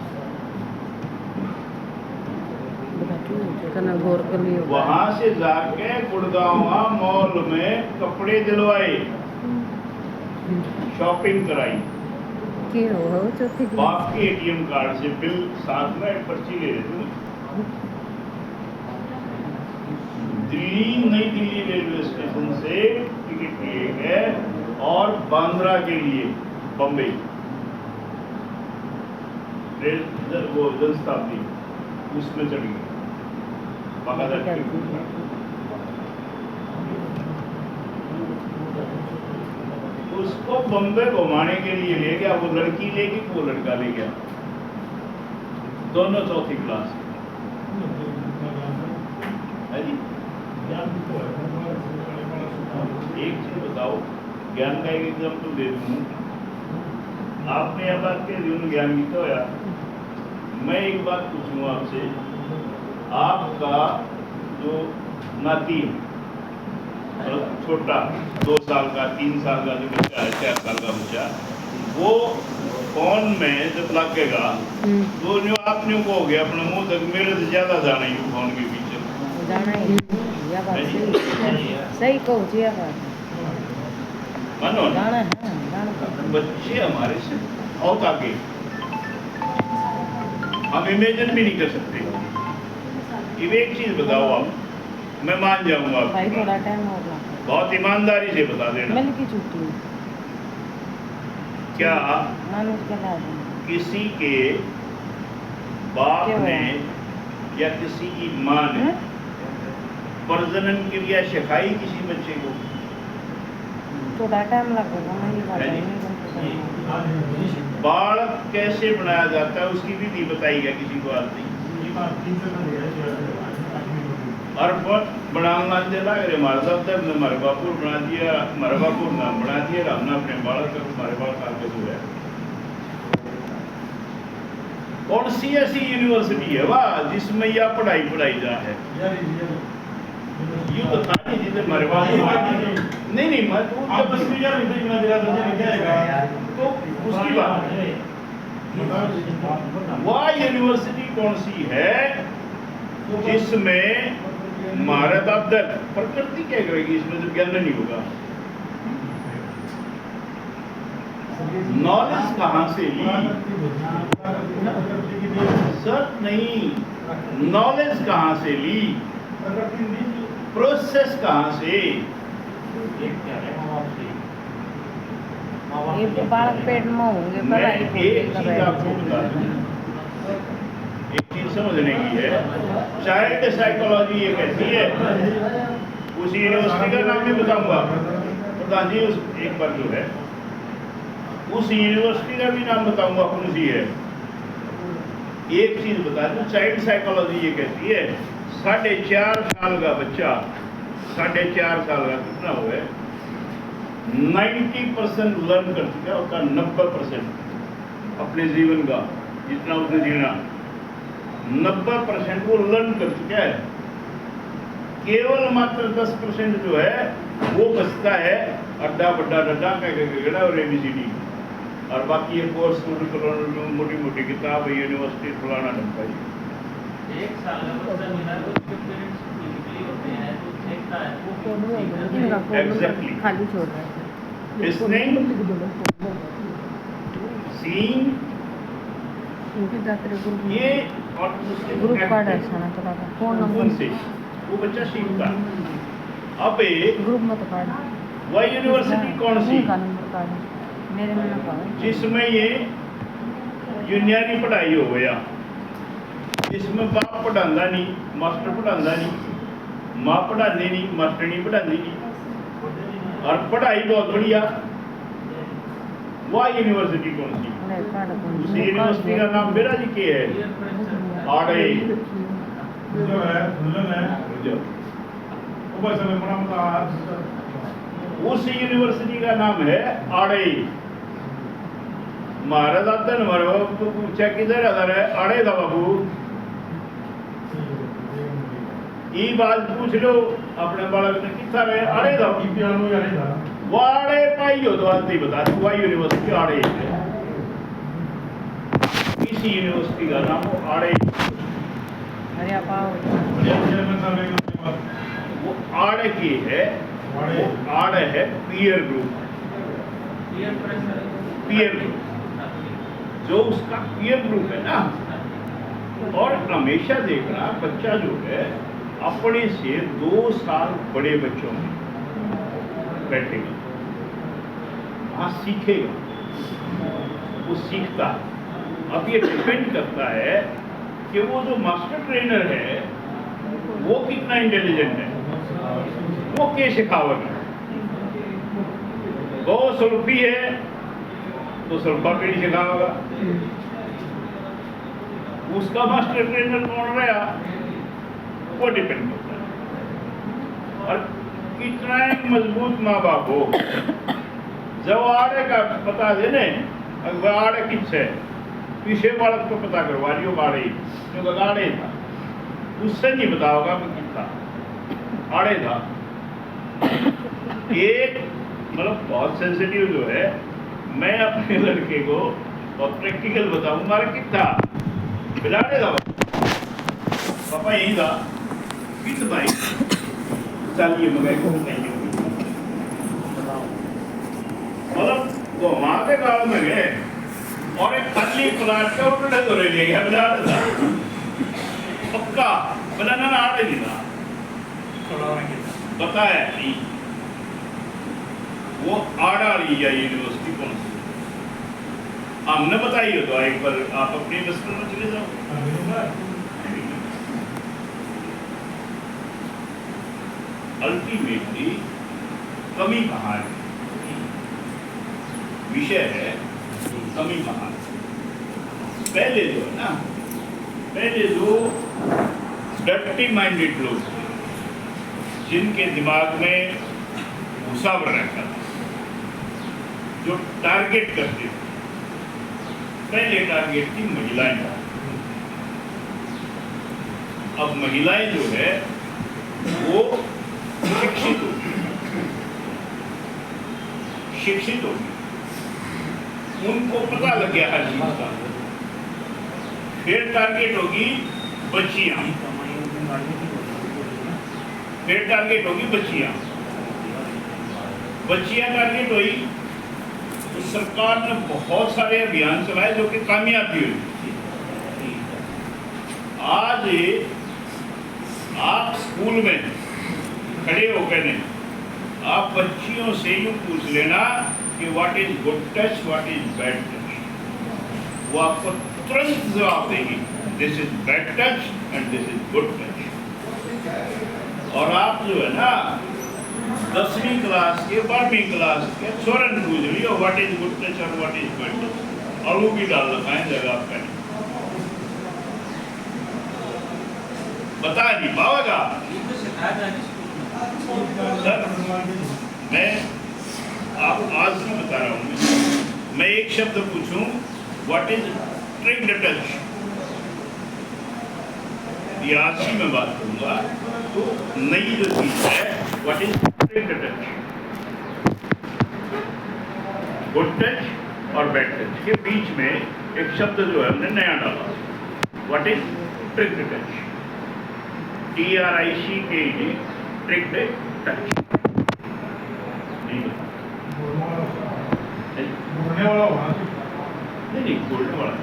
कना गौर कलयुग। वहां से जाके गुड़गांव मॉल में कपड़े दिलवाए, शॉपिंग कराई, की हो चौथी बाप के एटीएम कार्ड से बिल साथ में एक पर्ची ले रहे थे। दिल्ली, नई दिल्ली रेलवे स्टेशन से टिकट लिए गए और बांद्रा के लिए बम्बई रेल, वो जनशताब्दी उसमें चढ़ गए, बाकायदा उसको बम्बे घुमाने के लिए ले गया, वो लड़की ले गई, वो लड़का ले गया, दोनों 4ठी क्लास है जी। एक चीज बताओ, ज्ञान का एक एग्जाम्पल दे दूँ, आपने यह बात कह दी ज्ञान की तो यार, मैं एक बात पूछूँ आपसे, आपका जो नाती है, छोटा 2 साल का 3 साल का जो बच्चा है, 4 साल का बच्चा, वो फोन में जब लगेगा तो जो आपने को हो गया अपने मुंह तक, मेरे से ज्यादा जाना ही फोन के पीछे जाना ही या बात सही कहूँ जी, या बात मानो जाना है, जाना बच्चे हमारे से बहुत आगे, हम इमेजिन भी नहीं कर सकते। अब एक चीज बताओ आप, मैं मान जाऊंगा भाई थोड़ा टाइम होगा, बहुत ईमानदारी से बता देना, मिल की छुट्टी क्या मानुष के लाद किसी के बाप क्या ने या किसी की माँ ने प्रजनन क्रिया सिखाई किसी बच्चे को? थोड़ा टाइम लगेगा, नहीं बाल कैसे बनाया जाता है उसकी विधि बताई गया किसी को आती? और बनाना चला अरे हमारे साथ ने हमारे बापुर बना दिया, हमारे बापुर नाम बना दिया, हमने अपने बालक तक हमारे बाल आगे जो है। कौन सी ऐसी यूनिवर्सिटी है वाह जिसमें यह पढ़ाई जा है? ये बता नहीं जिसे हमारे बाप नहीं मैं तो उसकी बात वह यूनिवर्सिटी कौन सी है जिसमें महारत अब्दल प्रकृति क्या करेगी, इसमें तो ज्ञान नहीं होगा। नॉलेज कहाँ से ली सर? नहीं, नॉलेज कहाँ से ली, प्रोसेस कहाँ से? ये तो बालक पेट में होंगे, मैं एक चीज आपको बता दूं, एक चीज समझने की है, चाइल्ड साइकोलॉजी ये कहती है, उस यूनिवर्सिटी का नाम भी बताऊंगा प्रधान जी, उस एक बार जो है उस यूनिवर्सिटी का भी नाम बताऊंगा कौन सी है। एक चीज बता दूं, चाइल्ड साइकोलॉजी ये कहती है 4.5 साल का बच्चा, 4.5 साल का कितना हुआ है, 90% लर्न कर चुका है, उसका 90% अपने जीवन का जितना उसने जीना 90% वो लर्न कर चुका है। केवल मात्र 10% जो है वो बचता है अड्डा बड्डा डड्डा का और ABCD, और बाकी ये कोर्स मोटी मोटी किताब यूनिवर्सिटी फलाना ढंका जी। 1 साल का बच्चा मिला तो उसके पेरेंट्स फिजिकली होते हैं तो देखता है वो Exactly. खाली छोड़ रहा है। Listening, seeing, इनके जाते ग्रुप ये और ग्रुप कार्ड है सारा तरह का फोन नंबर से वो बच्चा सीखता है। अब एक ग्रुप में तो कार्ड वह यूनिवर्सिटी कौन सी का नंबर कार्ड है मेरे में ना पाओ जिसमें ये यूनियरी पढ़ाई हो गया, इसमें बाप पढ़ांदा नहीं, मास्टर पढ़ांदा नहीं, माँ पढ़ाती नहीं, मास्टर नहीं पढ़ाती नहीं, और पढ़ाई बहुत बढ़िया। वह यूनिवर्सिटी कौन सी? उस यूनिवर्सिटी का नाम मेरा जी के है, आड़े जो है दुल्हन है वो बस हमें बड़ा मजा। उस यूनिवर्सिटी का नाम है आड़े। महाराज आता न मारो तो पूछा किधर अदर है, आड़े का बाबू। ये बात पूछ लो अपने बालक ने कितना रहे, आड़े का वो आड़े पाई हो तो आती बता दो वह यूनिवर्सिटी आड़े है। इसी यूनिवर्सिटी का नाम वो आड़े। अरे पाओ वो आड़े की है, वो आड़े है पीयर ग्रुप, पीयर ग्रुप जो उसका पीयर ग्रुप है ना। और हमेशा देखना बच्चा जो है अपने से 2 साल बड़े बच्चों में बैठेगा, वहाँ सीखेगा, वो सीखता। अब ये डिपेंड करता है कि वो जो मास्टर ट्रेनर है वो कितना इंटेलिजेंट है, वो क्या सिखावेगा। वो सुल्फी है तो सुल्फा पीढ़ी सिखावेगा, उसका मास्टर ट्रेनर कौन रहा वो डिपेंड करता है। और कितना मजबूत माँ बाप हो, जब आड़े का पता दे ने आड़े किस है, पीछे बालक को पता करवा रही हो गाड़े जो गाड़े था, उससे नहीं बताओगा कि कितना आड़े था। एक मतलब बहुत सेंसिटिव जो है, मैं अपने लड़के को और प्रैक्टिकल बताऊं, मारे कितना बिलाड़े था पापा यही था कित भाई चलिए मगर को नहीं होगी। मतलब वो वहां के गाँव में गए और एक खाली प्लाट का उठने तो ले गया बिलाड़े था पक्का बिलाना ना आड़े नहीं था बताया नहीं। वो आड़ा रही है यूनिवर्सिटी कौन सी हमने बताई हो तो एक बार आप अपनी दस्तूर में चले जाओ। अल्टीमेटली कमी कहाँ है, विषय है कमी कहाँ है। पहले जो है ना, पहले जो डर्टी माइंडेड लोग थे जिनके दिमाग में घुसा भर रहता था, जो टारगेट करते थे, पहले टारगेट थी महिलाएं। अब महिलाएं जो है वो शिक्षित होगी, शिक्षित होगी, उनको पता लग गया हर चीज का। फिर टारगेट होगी बच्चियां, फिर टारगेट होगी बच्चियां, बच्चियां टारगेट हुई तो सरकार ने बहुत सारे अभियान चलाए जो कि कामयाबी हुई। आज आप स्कूल में खड़े होकर ने आप बच्चियों से यूँ पूछ लेना कि what is good touch, what is bad touch, वो आपको तुरंत जवाब देगी। This is bad touch and this is good touch. और आप जो है ना 10वीं क्लास के 12वीं क्लास के छोरन पूछ लियो व्हाट इज गुड टच और व्हाट इज बैड टच, और वो भी डाल रखा है जगह आपका बता नहीं पाओगा। ये तो सिखाया था कि स्कूल में। सर मैं आप आज की बता रहा हूँ, मैं एक शब्द पूछूं व्हाट इज ट्रिक्ड टच, ये आज की मैं बात करूंगा। तो नई जो चीज है what is tricked touch, good touch और बैड टच के बीच में एक शब्द जो है हमने नया डाला, what is tricked touch, TRICKED, tricked touch. बोलने वाला होगा नहीं बोलने वाला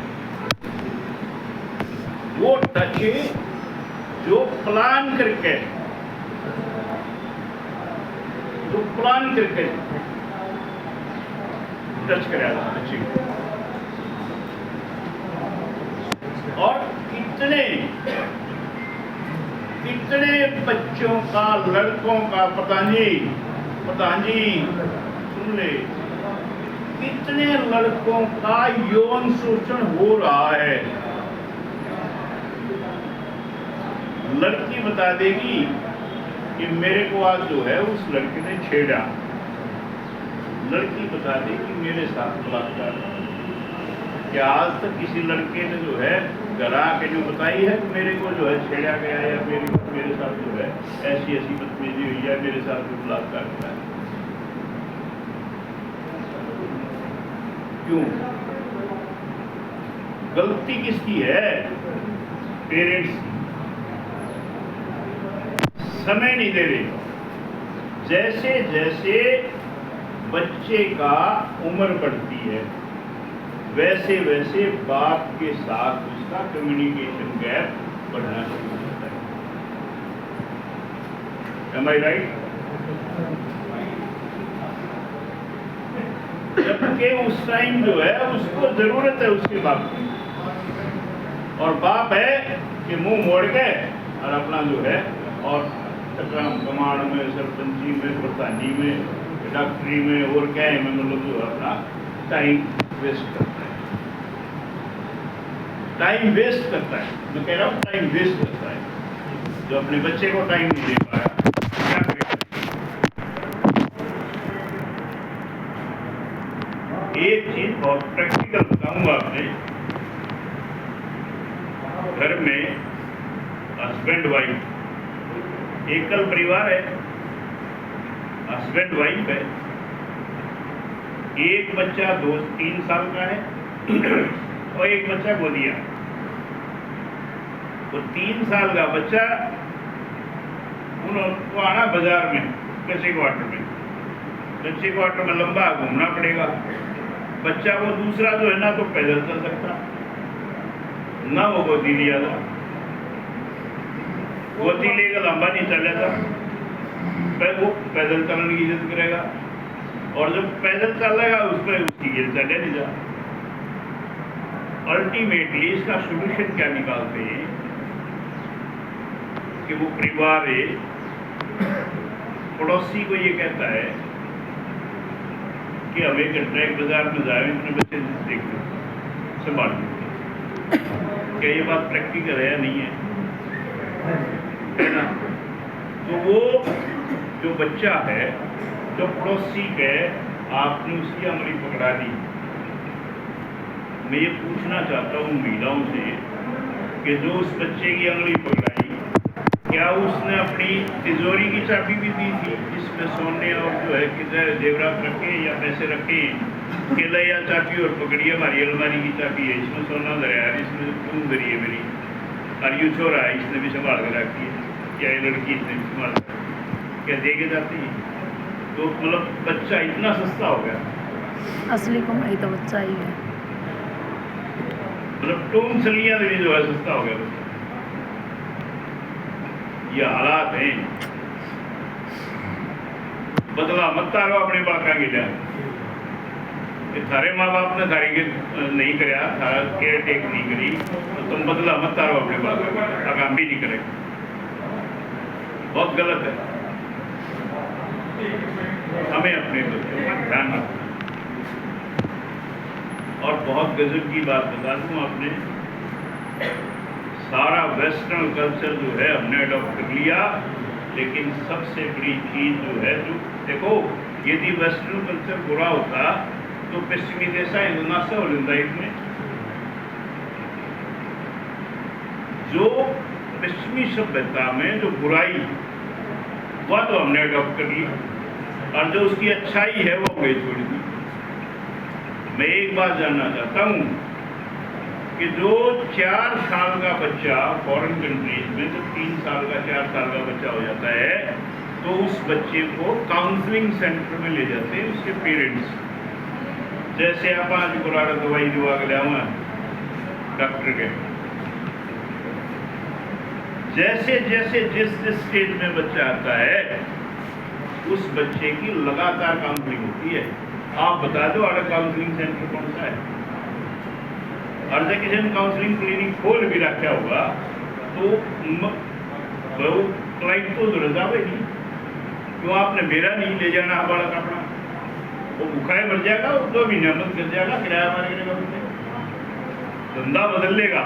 वो टच जो प्लान करके टच करेगा अच्छी। और कितने बच्चों का, लड़कों का, प्रधान जी सुन ले, कितने लड़कों का यौन शोषण हो रहा है। लड़की बता देगी कि मेरे को आज जो है उस लड़के ने छेड़ा, लड़की बता देगी मेरे साथ बलात्कार। क्या आज तक किसी लड़के ने जो है घर आके जो बताई है कि मेरे को जो है छेड़ा गया या मेरे साथ जो है ऐसी बदतमीजी हुई या मेरे साथ जो बलात्कार हुआ है? क्यों? गलती किसकी है? पेरेंट्स की। समय नहीं दे रहे। जैसे जैसे बच्चे का उम्र बढ़ती है वैसे वैसे बाप के साथ उसका कम्युनिकेशन गैप बढ़ना शुरू होता है। Am I right? जबकि उस टाइम जो है उसको जरूरत है उसके बाप की, और बाप है कि मुंह मोड़ के और अपना जो है और कमांड में, सरपंची में, प्रधानी में, डॉक्टरी में और क्या है में मतलब जो अपना टाइम वेस्ट करता है। टाइम वेस्ट करता है, मैं कह रहा हूँ टाइम वेस्ट करता है। जो अपने बच्चे को टाइम नहीं दे पाया क्या करेगा? एक चीज बहुत प्रैक्टिकल बताऊंगा आपने। घर में हस्बैंड वाइफ, एकल परिवार है, हस्बैंड वाइफ है, एक बच्चा 2-3 साल का है और एक बच्चा गोदिया। तो 3 साल का बच्चा उनको आना बाजार में, कच्चे क्वार्टर में लंबा घूमना पड़ेगा। बच्चा वो दूसरा जो है ना तो पैदल चल सकता, ना वो गोदी लिया था, गोदी लेकर लंबा नहीं चल जाता, वो पैदल चलने की इज्जत करेगा। और जब पैदल चलेगा उस पर उसकी गिर चले नहीं जा। अल्टीमेटली इसका सोल्यूशन क्या निकालते हैं कि वो परिवार पड़ोसी को ये कहता है कि हम एक घंटा एक बाजार में जाए, इतने बच्चे देख लो, संभाल लो। क्या ये बात प्रैक्टिकल है या नहीं है ना? तो वो जो बच्चा है जो पड़ोसी के, आपने उसकी अंगुली पकड़ा दी। मैं ये पूछना चाहता हूँ महिलाओं से कि जो उस बच्चे की अंगुली पकड़ाई, क्या उसने अपनी तिजोरी की चाबी भी दी थी जिसमें सोने और जो है कि जेवरात रखे या पैसे रखे, केला या चाबी और पकड़ी हमारी अलमारी की चाबी है, इसमें सोना धरा है, इसमें खून धरी है मेरी, और यूँ छोरा है इसने भी संभाल कर रखी है, क्या ये लड़की इसने भी संभाल कर, क्या देके जाती है? तो मतलब बच्चा इतना सस्ता हो गया। असली कमाई तो बच्चा ही है। मतलब टूम सलियां भी जो है सस्ता हो गया बच्चा। ये हालात हैं। बदला मत तारो अपने बाका के लिए। कि थारे माँ बाप ने थारी के नहीं कराया, थारा केयर टेक नहीं करी, तो तुम बदला मत तारो अपने बाप का, काम भी नहीं करे। बहुत गलत है। हमें अपने बच्चों का ध्यान रखना। और बहुत गजब की बात बता दूं, आपने सारा वेस्टर्न कल्चर जो है हमने अडॉप्ट कर लिया, लेकिन सबसे बड़ी चीज जो है, जो देखो, यदि वेस्टर्न कल्चर बुरा होता तो पश्चिमी देश इंडोनेशिया और लिंदाइट में जो पश्चिमी सभ्यता में जो बुराई वह तो हमने अडॉप्ट कर ली, और जो उसकी अच्छाई है वो वे छोड़ दी। मैं एक बात जानना चाहता हूँ कि जो 4 साल का बच्चा फॉरेन कंट्रीज में जब 3 साल का 4 साल का बच्चा हो जाता है, तो उस बच्चे को काउंसलिंग सेंटर में ले जाते हैं उसके पेरेंट्स। जैसे आप आज बुरा दवाई दिवा के लिया हुआ डॉक्टर के, जैसे जैसे जिस स्टेज में बच्चा आता है उस बच्चे की लगातार काउंसलिंग होती है। आप बता दो अलग काउंसलिंग सेंटर कौन सा है? और जब किसी ने काउंसलिंग क्लिनिक खोल भी रखा होगा तो क्लाइंट तो रजावे नहीं, क्यों आपने मेरा नहीं ले जाना बालक अपना, वो भूखा मर जाएगा, वो 2 महीने मत कर जाएगा, किराया मारेगा, धंधा बदल लेगा।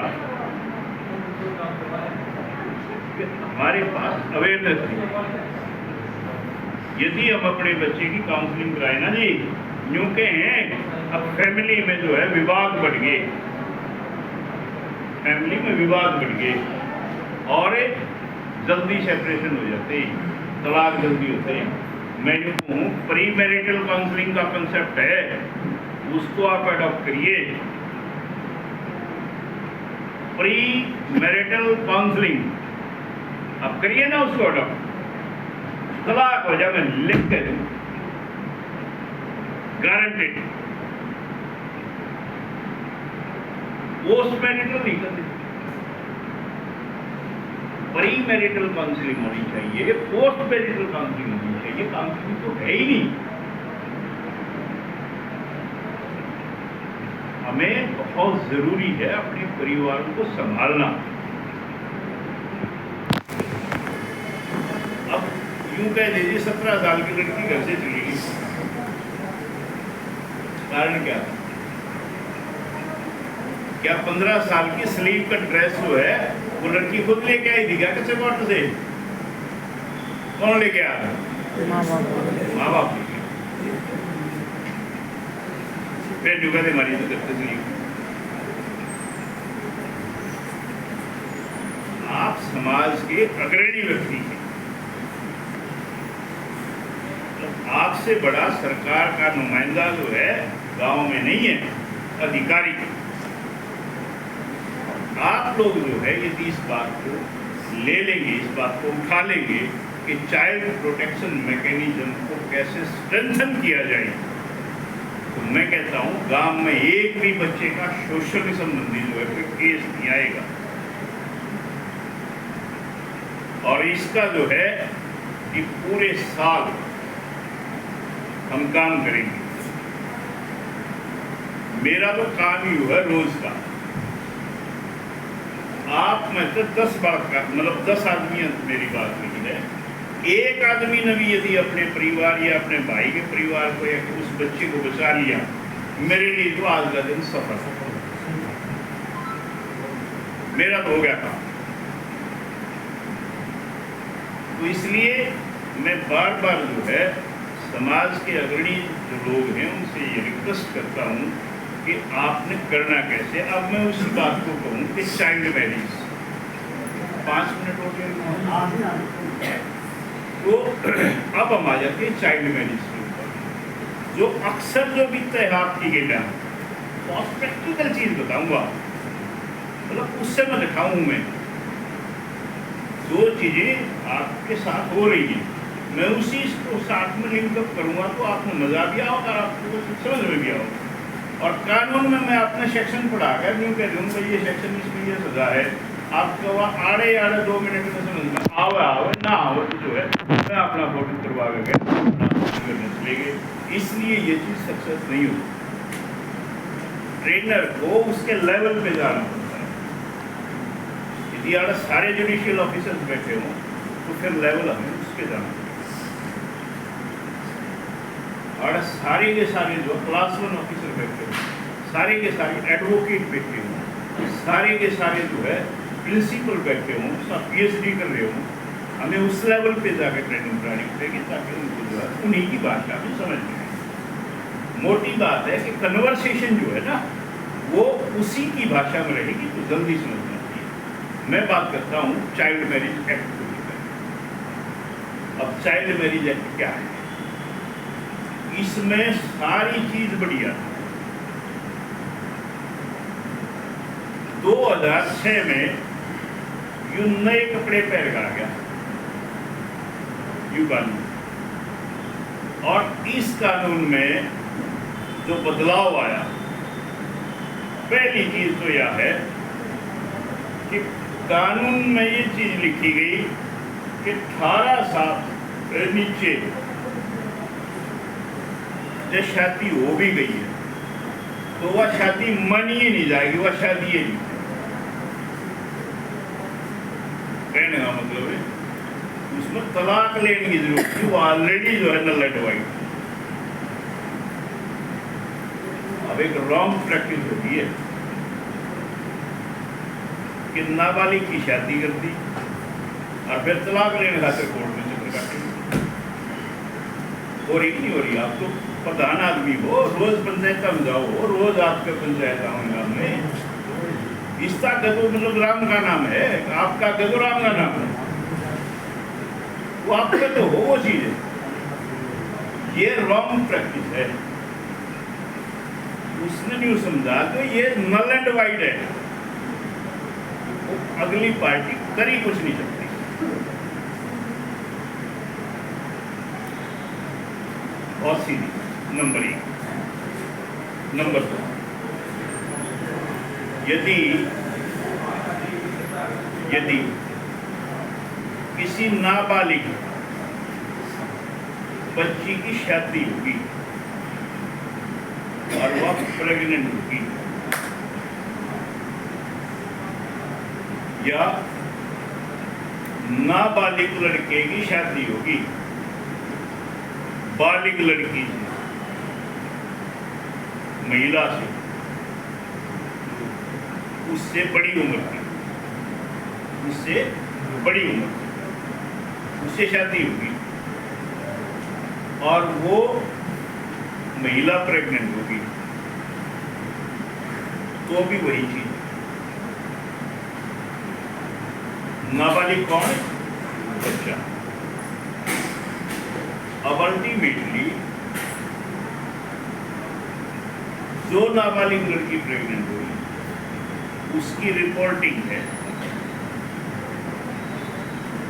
हमारे पास अवेयरनेस नहीं। यदि हम अपने बच्चे की काउंसलिंग कराए ना जी, यूं के हैं अब फैमिली में जो है विवाद बढ़ गए, फैमिली में विवाद बढ़ गए और जल्दी सेपरेशन हो जाते हैं, तलाक जल्दी होते हैं। मैं यूँ कहूँ प्री मैरिटल काउंसलिंग का कंसेप्ट है, उसको आप अडॉप्ट करिए। प्री मैरिटल काउंसलिंग आप करिए ना, उसको अडॉप्ट। तलाक हो जाए, मैं लिख के दूँ, गारंटेड। पोस्ट मैरिटल नहीं करते, प्री मैरिटल काउंसलिंग होनी चाहिए, पोस्ट मैरिटल काउंसलिंग होनी चाहिए। काउंसलिंग तो है ही नहीं। हमें बहुत जरूरी है अपने परिवार को संभालना। अब यूं कह दीजिए 17 साल की लड़की घर से चली गई, कारण क्या? क्या 15 साल की स्लीव का ड्रेस जो है वो लड़की खुद लेके आई थी क्या किसी क्वार्टर से? कौन लेके आया? माँ बाप। फिर जुगा दे मारी तो करते स्लीव। आप समाज के अग्रणी व्यक्ति हैं, आपसे बड़ा सरकार का नुमाइंदा जो है गांव में नहीं है, अधिकारी। आप लोग जो है यदि इस बात को ले लेंगे, इस बात को उठा लेंगे कि चाइल्ड प्रोटेक्शन मैकेनिज्म को कैसे स्ट्रेंथन किया जाए, तो मैं कहता हूँ गांव में एक भी बच्चे का शोषण के संबंधी जो है कोई केस नहीं आएगा। और इसका जो है कि पूरे साल हम काम करेंगे। मेरा तो काम ही हुआ रोज का। आप में तो 10 बात का मतलब 10 आदमी मेरी बात नहीं है, एक आदमी ने भी यदि अपने परिवार या अपने भाई के परिवार को या उस बच्चे को बचा लिया, मेरे लिए तो आज का दिन सफल। मेरा तो हो गया था। तो इसलिए मैं बार बार जो है समाज के अग्रणी जो लोग हैं उनसे ये रिक्वेस्ट करता हूँ कि आपने करना कैसे। अब मैं उसी बात को कहूँ कि चाइल्ड मैरिज 5 मिनट हो गए, तो अब हम आ जाते हैं चाइल्ड मैरिज के ऊपर, जो अक्सर जो बीतता है आपकी गेटा, बहुत प्रैक्टिकल चीज बताऊंगा, मतलब उससे मैं दिखाऊं मैं जो चीजें आपके साथ हो रही हैं, मैं उसी को साथ में लिंकअप करूंगा तो आपको मजा भी आओ और आपको समझ में भी आओ। और कानून में मैं अपने सेक्शन पढ़ाकर यूँ कह दूँगा ये सेक्शन इसमें ये सजा है, आपको वहाँ आड़े 2 मिनट में समझ में आवे ना आवे तो जो है मैं अपना वोटिंग करवा करके चले गए। इसलिए ये चीज़ सक्सेस नहीं होती। ट्रेनर को उसके लेवल पे जाना होता है। यदि आड़ा सारे जुडिशियल ऑफिसर्स बैठे हों तो फिर लेवल हमें उस पे जाना होता है। आड़ा सारे के सारे जो क्लास 1 ऑफिसर बैठे हों, सारे के सारे एडवोकेट बैठे हों, सारे के सारे जो है प्रिंसिपल बैठे हों, सब PhD कर रहे हों, हमें उस लेवल पे जाकर ट्रेनिंग करानी पड़ेगी ताकि उनको जो है उन्हीं की भाषा में समझ में आए। मोटी बात है कि कन्वर्सेशन जो है ना वो उसी की भाषा में रहेगी तो जल्दी समझ में आती है। मैं बात करता हूँ चाइल्ड मैरिज एक्ट को लेकर। अब चाइल्ड मैरिज एक्ट क्या है? इसमें सारी चीज बढ़िया है। 2006 में यूं नए कपड़े पहन कर आ गया यू कानून, और इस कानून में जो बदलाव आया, पहली चीज तो यह है कि कानून में ये चीज लिखी गई कि 18 साल से नीचे जब शादी हो भी गई है तो वह शादी मानी ही नहीं जाएगी, वह शादी ही नहीं। कहने का मतलब है उसमें तलाक लेने की जरूरत थी, वो ऑलरेडी जो है नल एंड वाइड। अब एक रॉन्ग प्रैक्टिस होती है कि नाबालिग की शादी कर दी और फिर तलाक लेने खातिर कोर्ट में चक्कर काटे। हो रही नहीं हो रही? आप तो प्रधान आदमी हो, रोज पंचायत में जाओ, रोज आपके पंचायत आओगे में इसका गदो मतलब राम का नाम है, आपका गदो राम का नाम है, वो आपका तो हो वो चीज है। ये रॉन्ग प्रैक्टिस है। उसने नहीं समझा तो ये नल एंड वाइड है, वो अगली पार्टी कर ही कुछ नहीं सकती। और सीधी नंबर 1। नंबर 2, यदि किसी नाबालिग बच्ची की शादी होगी और वह प्रेग्नेंट होगी या नाबालिग लड़के की शादी होगी बालिग लड़की से, महिला से, उससे बड़ी उम्र की, उससे बड़ी उम्र की, उससे शादी होगी और वो महिला प्रेग्नेंट होगी तो भी वही चीज। नाबालिग कौन है? बच्चा। अब अल्टीमेटली जो नाबालिग लड़की प्रेग्नेंट हुई उसकी रिपोर्टिंग है।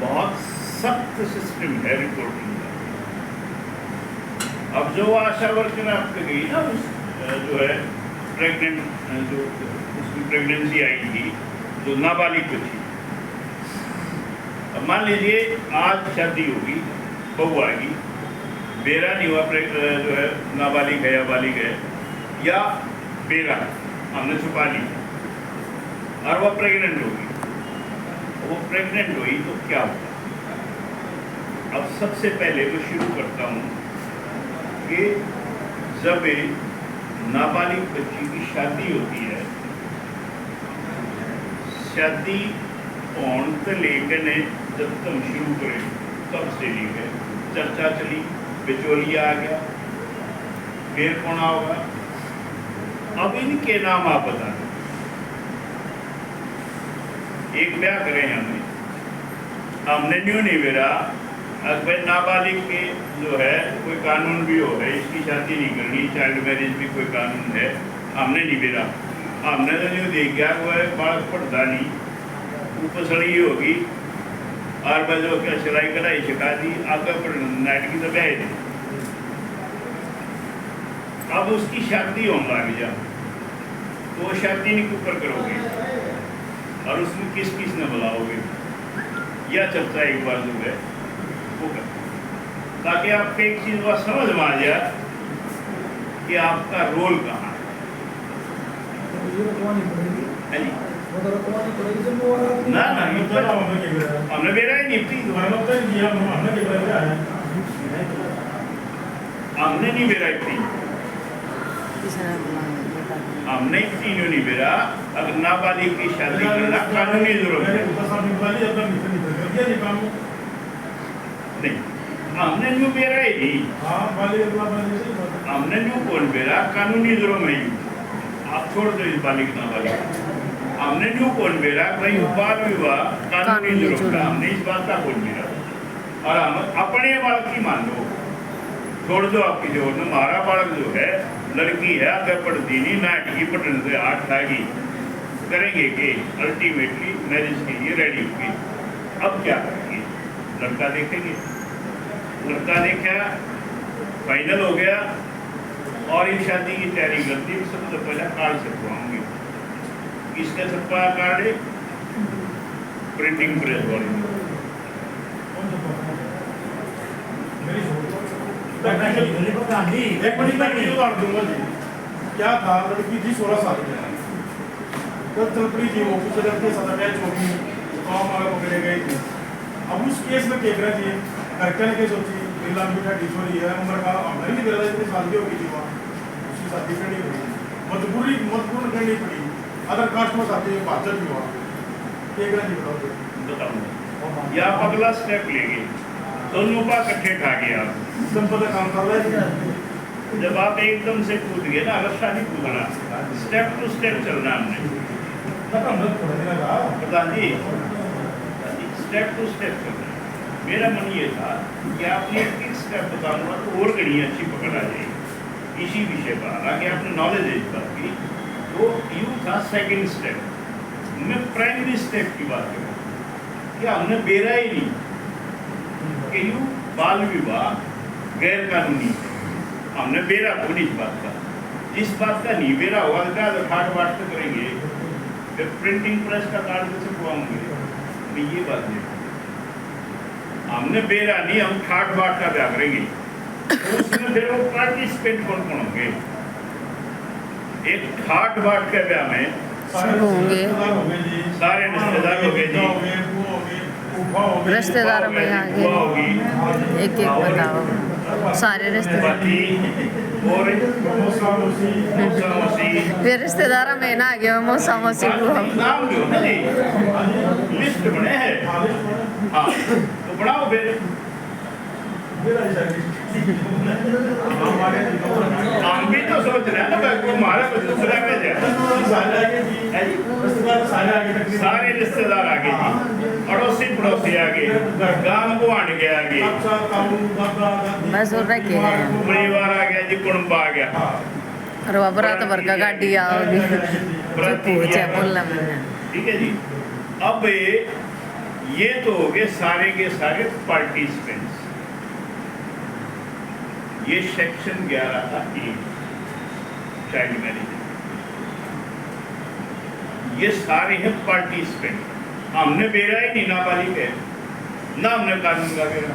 बहुत सख्त सिस्टम है रिपोर्टिंग का। अब जो आशा वर्कर आपके गई ना, उस जो है प्रेग्नेंट, जो उसकी प्रेगनेंसी आई थी, जो नाबालिग को थी, अब मान लीजिए आज शादी होगी, बहू आएगी, बेरा नहीं हुआ, जो है नाबालिग है या बालिग है या बेरा हमने छुपा ली और वह प्रेग्नेंट होगी। वो प्रेग्नेंट हुई तो क्या होगा? अब सबसे पहले मैं शुरू करता हूँ कि जब नाबालिग बच्ची की शादी होती है, शादी कौन से लेकर ने जब तुम शुरू करें तब से लेकर चर्चा चली, बिचौलिया आ गया, फिर कौन होगा? अब इनके नाम आप बता दें। एक ब्याह करें हमने न्यू नहीं मेरा अगर नाबालिग के जो है कोई कानून भी हो है, इसकी शादी नहीं करनी, चाइल्ड मैरिज भी कोई कानून है, हमने नहीं मेरा, हमने तो न्यू देख गया वो है बालक पढ़ता नहीं, ऊपर सड़ी होगी और बजो क्या सिलाई कढ़ाई सिखा दी, आगे पर नाइट की तो ब्याह थी। अब उसकी शादी होने लग जा तो वो शादी नहीं ऊपर करोगे और उसमें किस किस ने बुलाओगे, यह चर्चा एक बार जो है वो कर, ताकि आपको एक चीज बात समझ में आ जाए कि आपका रोल कहाँ है। ये रखवानी पड़ेगी, है जी वो तो रखवानी पड़ेगी जब वो वाला आदमी- ना ना ये तो ना हमने क्या करा हमने बेरा ही नहीं पी तुम्हारा मतलब है कि हमने क्या करा है हमने नहीं बेरा पी किसने बुलाया ये बात हमने तीनों नहीं बेरा अगर नाबालिग की शादी करना कानूनी जरूरत है ऊपर सामने वाली अपना मित्र निकल कर दिया ये काम नहीं हमने न्यू बेरा ही नहीं हाँ वाली अपना बने से हमने न्यू कौन बेरा कानूनी जरूरत है आप छोड़ दो इस बालिग नाबालिग हमने न्यू कौन बेरा भाई बाल विवाह कानूनी कानूनी जरूरत है जुर्म। हमने इस बात का कौन बेरा और हम अपने बालक की मान लो छोड़ दो आपकी जो हमारा बालक जो है लड़की है आगे पढ़ती नहीं नाटकी पढ़ने से हाथ खाएगी करेंगे कि अल्टीमेटली मैरिज के लिए रेडी होगी अब क्या करेंगे लड़का देखेंगे लड़का देखा फाइनल हो गया और इस शादी की तैयारी करती है सबसे पहले कार्ड छपवाऊंगी किसका छपवाया कार्ड है प्रिंटिंग प्रेस वाले एक बड़ी मैं वीडियो डाल दूंगा जी क्या था लड़की थी 16 साल की जब चल पड़ी थी वो कुछ लड़के साथ अटैच हो गई काम आगे पकड़े गए थे अब उस केस में देख रहे थे करके ने केस होती नीला बेटा टीच हो रही है उम्र का हमने नहीं कर रहा इतनी शादी हो गई थी वहाँ उसकी शादी करनी पड़ी मजबूर्ण करनी पड़ी अदर कास्ट में शादी बातचीत भी हुआ देख रहे थे बताऊंगा या आप अगला स्टेप लेंगे दोनों का इकट्ठे ठा गया सिंपल काम कर रहे थे जब आप एकदम से कूद गए ना अगर शादी कूदना स्टेप टू स्टेप चलना हमने प्रधान जी स्टेप टू स्टेप चलना मेरा मन ये था कि आपने एक स्टेप बताऊंगा तो और घड़ी अच्छी पकड़ आ जाएगी इसी विषय पर हालांकि आपने नॉलेज है इस बात की तो यूँ था सेकंड स्टेप मैं प्राइमरी स्टेप की बात करूँ कि हमने बेरा ही नहीं कि यूँ बाल विवाह गैर कानूनी है हमने बेरा को नहीं इस बात का जिस बात का नहीं बेरा हुआ तो ठाट बाट तो करेंगे फिर प्रिंटिंग प्रेस का कार्ड कैसे खुआऊंगे मैं ये बात नहीं हमने बेरा नहीं हम ठाट बाट का ब्याह करेंगे तो उसमें फिर वो पार्टिसिपेंट कौन कौन होंगे एक ठाट बाट के ब्याह में सब होंगे सारे रिश्तेदार हो गए जी रिश्तेदारों में आगे बुआ होगी एक एक बताओ सारे रिश्तेदार बाकी और मौसा मौसी फिर रिश्तेदारों में ना आगे मौसा मौसी बुआ नाम जो है जी लिस्ट बने हैं हाँ तो बनाओ फिर हम भी तो सोच रहे हैं ना भाई तुम्हारा कुछ दूसरा में जाए सारे रिश्तेदार आगे जी अड़ोसी पड़ोसी आगे गांव को आने के आगे बस और रखे हैं परिवार आ गया जी कुटुंब आ गया और वह बरात भर का गाड़ी आओगी पूछे बोलना मैंने ठीक है जी अब ये तो हो गए सारे के सारे पार्टिसिपेंट्स ये सेक्शन 11 था चाइल्ड मैरिज ये सारे हैं पार्टिसिपेंट हमने बेरा ही नहीं नाबालिग है ना हमने कानून का बेरा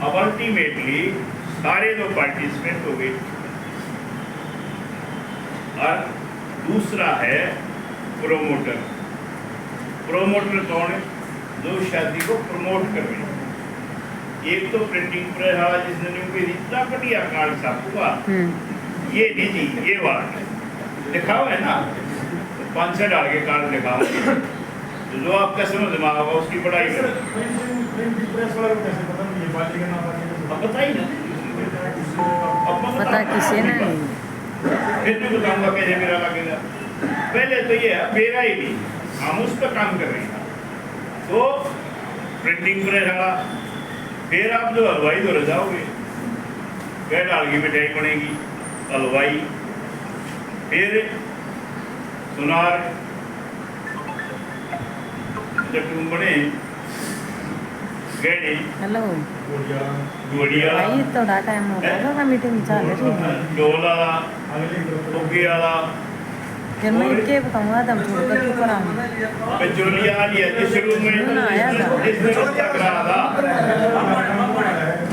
अब अल्टीमेटली सारे लोग पार्टिसिपेंट हो गए और दूसरा है प्रोमोटर प्रोमोटर कौन है जो शादी को प्रमोट कर रहे हैं एक तो प्रिंटिंग प्रेस वाला जिसने उनके इतना बढ़िया कार्ड छाप हुआ ये नहीं जी ये वाला दिखाओ है ना 500 डाल के कार्ड दिखाओ तो जो आपका समझ में होगा उसकी पढ़ाई करो अब बताइए ना अब पता किसी ने नहीं फिर भी बताऊंगा कैसे मेरा लगेगा पहले तो ये है मेरा ही नहीं हम उस पर काम कर रहे हैं तो प्रिंटिंग प्रेस वाला फिर आप जो हलवाई तो रजाओगे कह डाल की मिठाई बनेगी हलवाई फिर सुनार जटूम बने गहने हेलो गुड़िया भाई थोड़ा टाइम हो गया था मीटिंग चल रही है ढोल वाला टोपी वाला फिर मैं क्या बताऊंगा दम छोड़ कर चुप रहा हूँ पेचोलिया लिया जिस रूम में ना आया था। जिसमें रहा था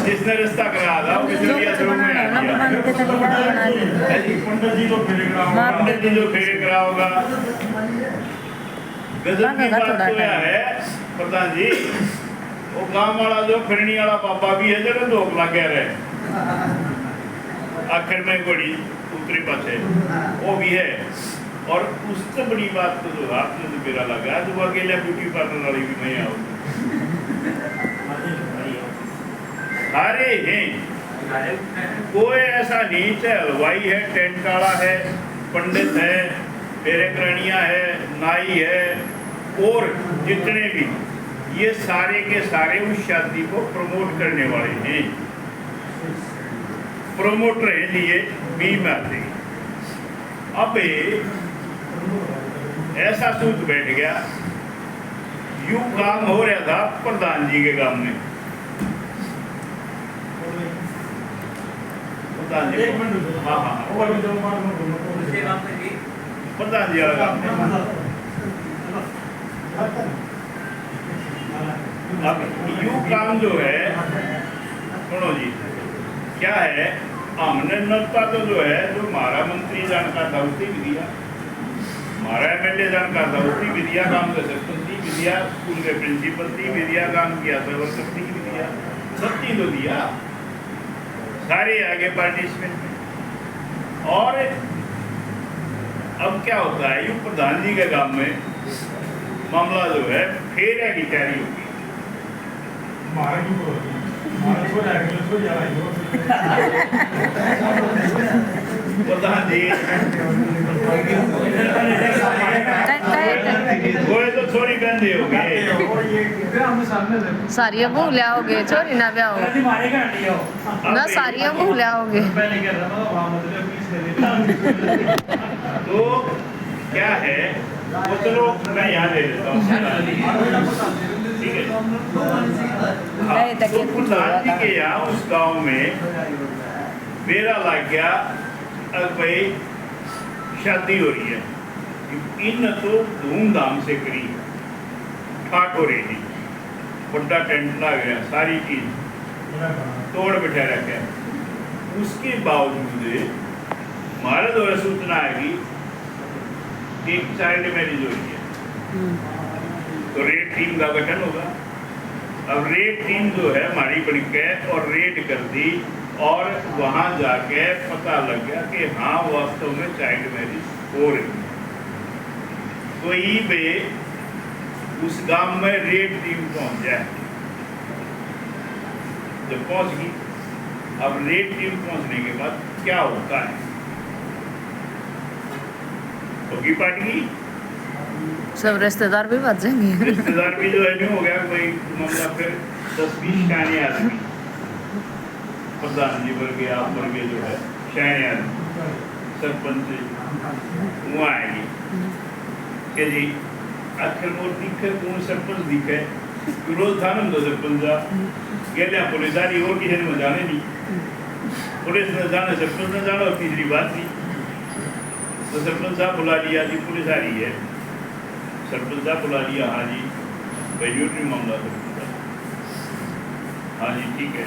जिसने रिश्ता करा था वो जो किसी कुछ बनाना है ना भगवान के तक बना दे पंडित जी तो फेरे करा होगा। माफ पंडित जी जो फेरे करा होगा। गजब की बात तो यह है प्रधान जी, वो गांव वाला जो फिरनी वाला पापा भी है जो लोग लगे रहे आखिर में गोड़ी दूसरे पासे वो भी है। और उससे बड़ी बात तो जो आपने जो मेरा लगा जो वो अकेले ब्यूटी पार्लर वाली भी नहीं आओ सारे हैं, कोई ऐसा नहीं, चाहे हलवाई है, टेंट वाला है, पंडित है, फेरे करानिया है, नाई है, और जितने भी ये सारे के सारे उस शादी को प्रमोट करने वाले हैं, प्रमोटर हैं लिए भी मारते। अब ऐसा सूत बैठ गया, यूं काम हो रहा था प्रधान जी के काम में। प्रधान जी एक मिनट हाँ हाँ और भी दो बार में बोलूं दूसरे काम में भी प्रधान जी वाला काम में। अब यूं काम जो है सुनो जी क्या है, हमने नता तो जो है जो हमारा मंत्री जानका था उसे भी दिया, हमारा एमएलए जानका था उसे भी दिया, काम का सरपंच भी दिया, स्कूल के प्रिंसिपल भी दिया, काम किया सरपंच भी दिया, सब चीज तो दिया, सारे आगे पार्टिसिपेंट में। और अब क्या होता है यूं प्रधान जी के काम में मामला जो है फेरे की तैयारी होगी। हमारा क्यों करो हमारा छोड़ आएगा छोड़ जा रहा प्रधान जी कोई तो छोरी गंदे हो गए सारिया भूल आओगे छोरी ना ब्याह ना सारिया भूल आओगे। पहले कह रहा था वहाँ मतलब तो क्या है वो चलो मैं यहाँ ले लेता हूँ ठीक है। नहीं, तक ये तो कुछ प्रधान जी होगा। के यहाँ उस गांव में मेरा लग गया, अब भाई शादी हो रही है, इन तो धूमधाम से करी, ठाट हो रही थी, बड़ा टेंट लग गया, सारी चीज तोड़ बैठा रखा। उसके बावजूद हमारे द्वारा सूचना आएगी कि एक चाइल्ड मैरिज हो रही है, तो रेड टीम का गठन होगा। अब रेड टीम जो है हमारी बड़ी गए और रेड कर दी और वहां जाके पता लग गया कि हाँ वास्तव में चाइल्ड मैरिज हो रही है। तो ये उस गांव में रेड टीम पहुंच जाए, जब पहुंच गई, अब रेड टीम पहुंचने के बाद क्या होता है, होगी पार्टी, सब रिश्तेदार भी बच जाएंगे। रिश्तेदार भी जो है नहीं हो गया कोई मामला, फिर 10-20 शाने आदमी प्रधान जी वर्ग आप वर्ग जो है शाने आदमी सरपंच वो आएंगे कि जी आखिर वो दिखे कौन सरपंच दिखे, रोज था ना दो सरपंच गए पुलिस आ रही और किसी ने जाने नहीं, पुलिस ने जाने सरपंच ने जाना और तीसरी बात नहीं, तो सरपंच साहब बुला लिया जी पुलिस आ रही है, सरपंच साहब बुला लिया, हाँ जी भाई मामला सरपंच साहब, हाँ जी ठीक है,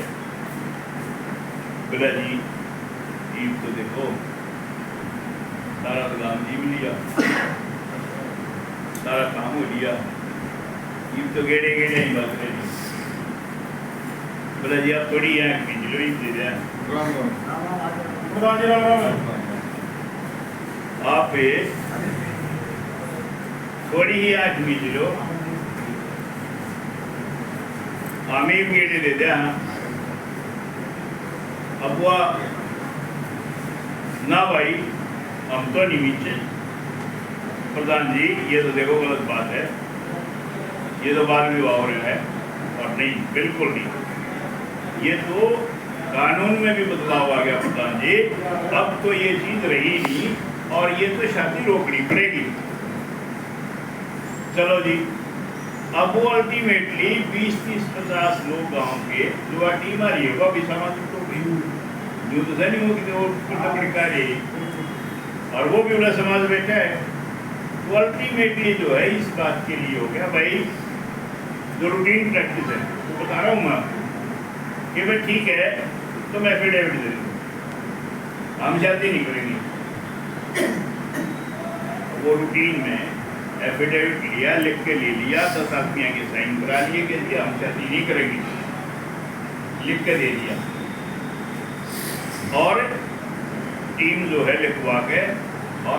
बोला जी ईद तो देखो सारा काम जी भी लिया, सारा काम हो लिया, ईद तो गेड़े गेड़े ही बात रही, बोला जी आप थोड़ी है खींच लो ईद दे दें आप थोड़ी ही आँख खींच लो, हमें भी गेड़े दे दें। अब वह ना भाई हम तो नहीं नीचे, प्रधान जी ये तो देखो गलत बात है, ये तो बाल विवाह हो रहा है, और नहीं बिल्कुल नहीं, ये तो कानून में भी बदलाव आ गया प्रधान जी, अब तो ये चीज रही नहीं और ये तो शादी रोकनी पड़ेगी। चलो जी, अब वो अल्टीमेटली 20-30-50 लोग गांव के जो टीम आ रही है वो भी समाज तो जो तो नहीं होगी तो और वो भी उन्हें समाज बैठा है, तो अल्टीमेटली जो है इस बात के लिए हो गया भाई जो रूटीन प्रैक्टिस है वो बता रहा हूँ मैं, कि भाई ठीक है तुम एफिडेविट दे दो, हम शादी नहीं करेंगे। वो रूटीन में एफिडेविट लिया, लिख के ले लिया, 10 आदमी आगे साइन करा लिए कि जी हम शादी नहीं करेंगे, लिख के दे दिया। और टीम जो है लिखवा के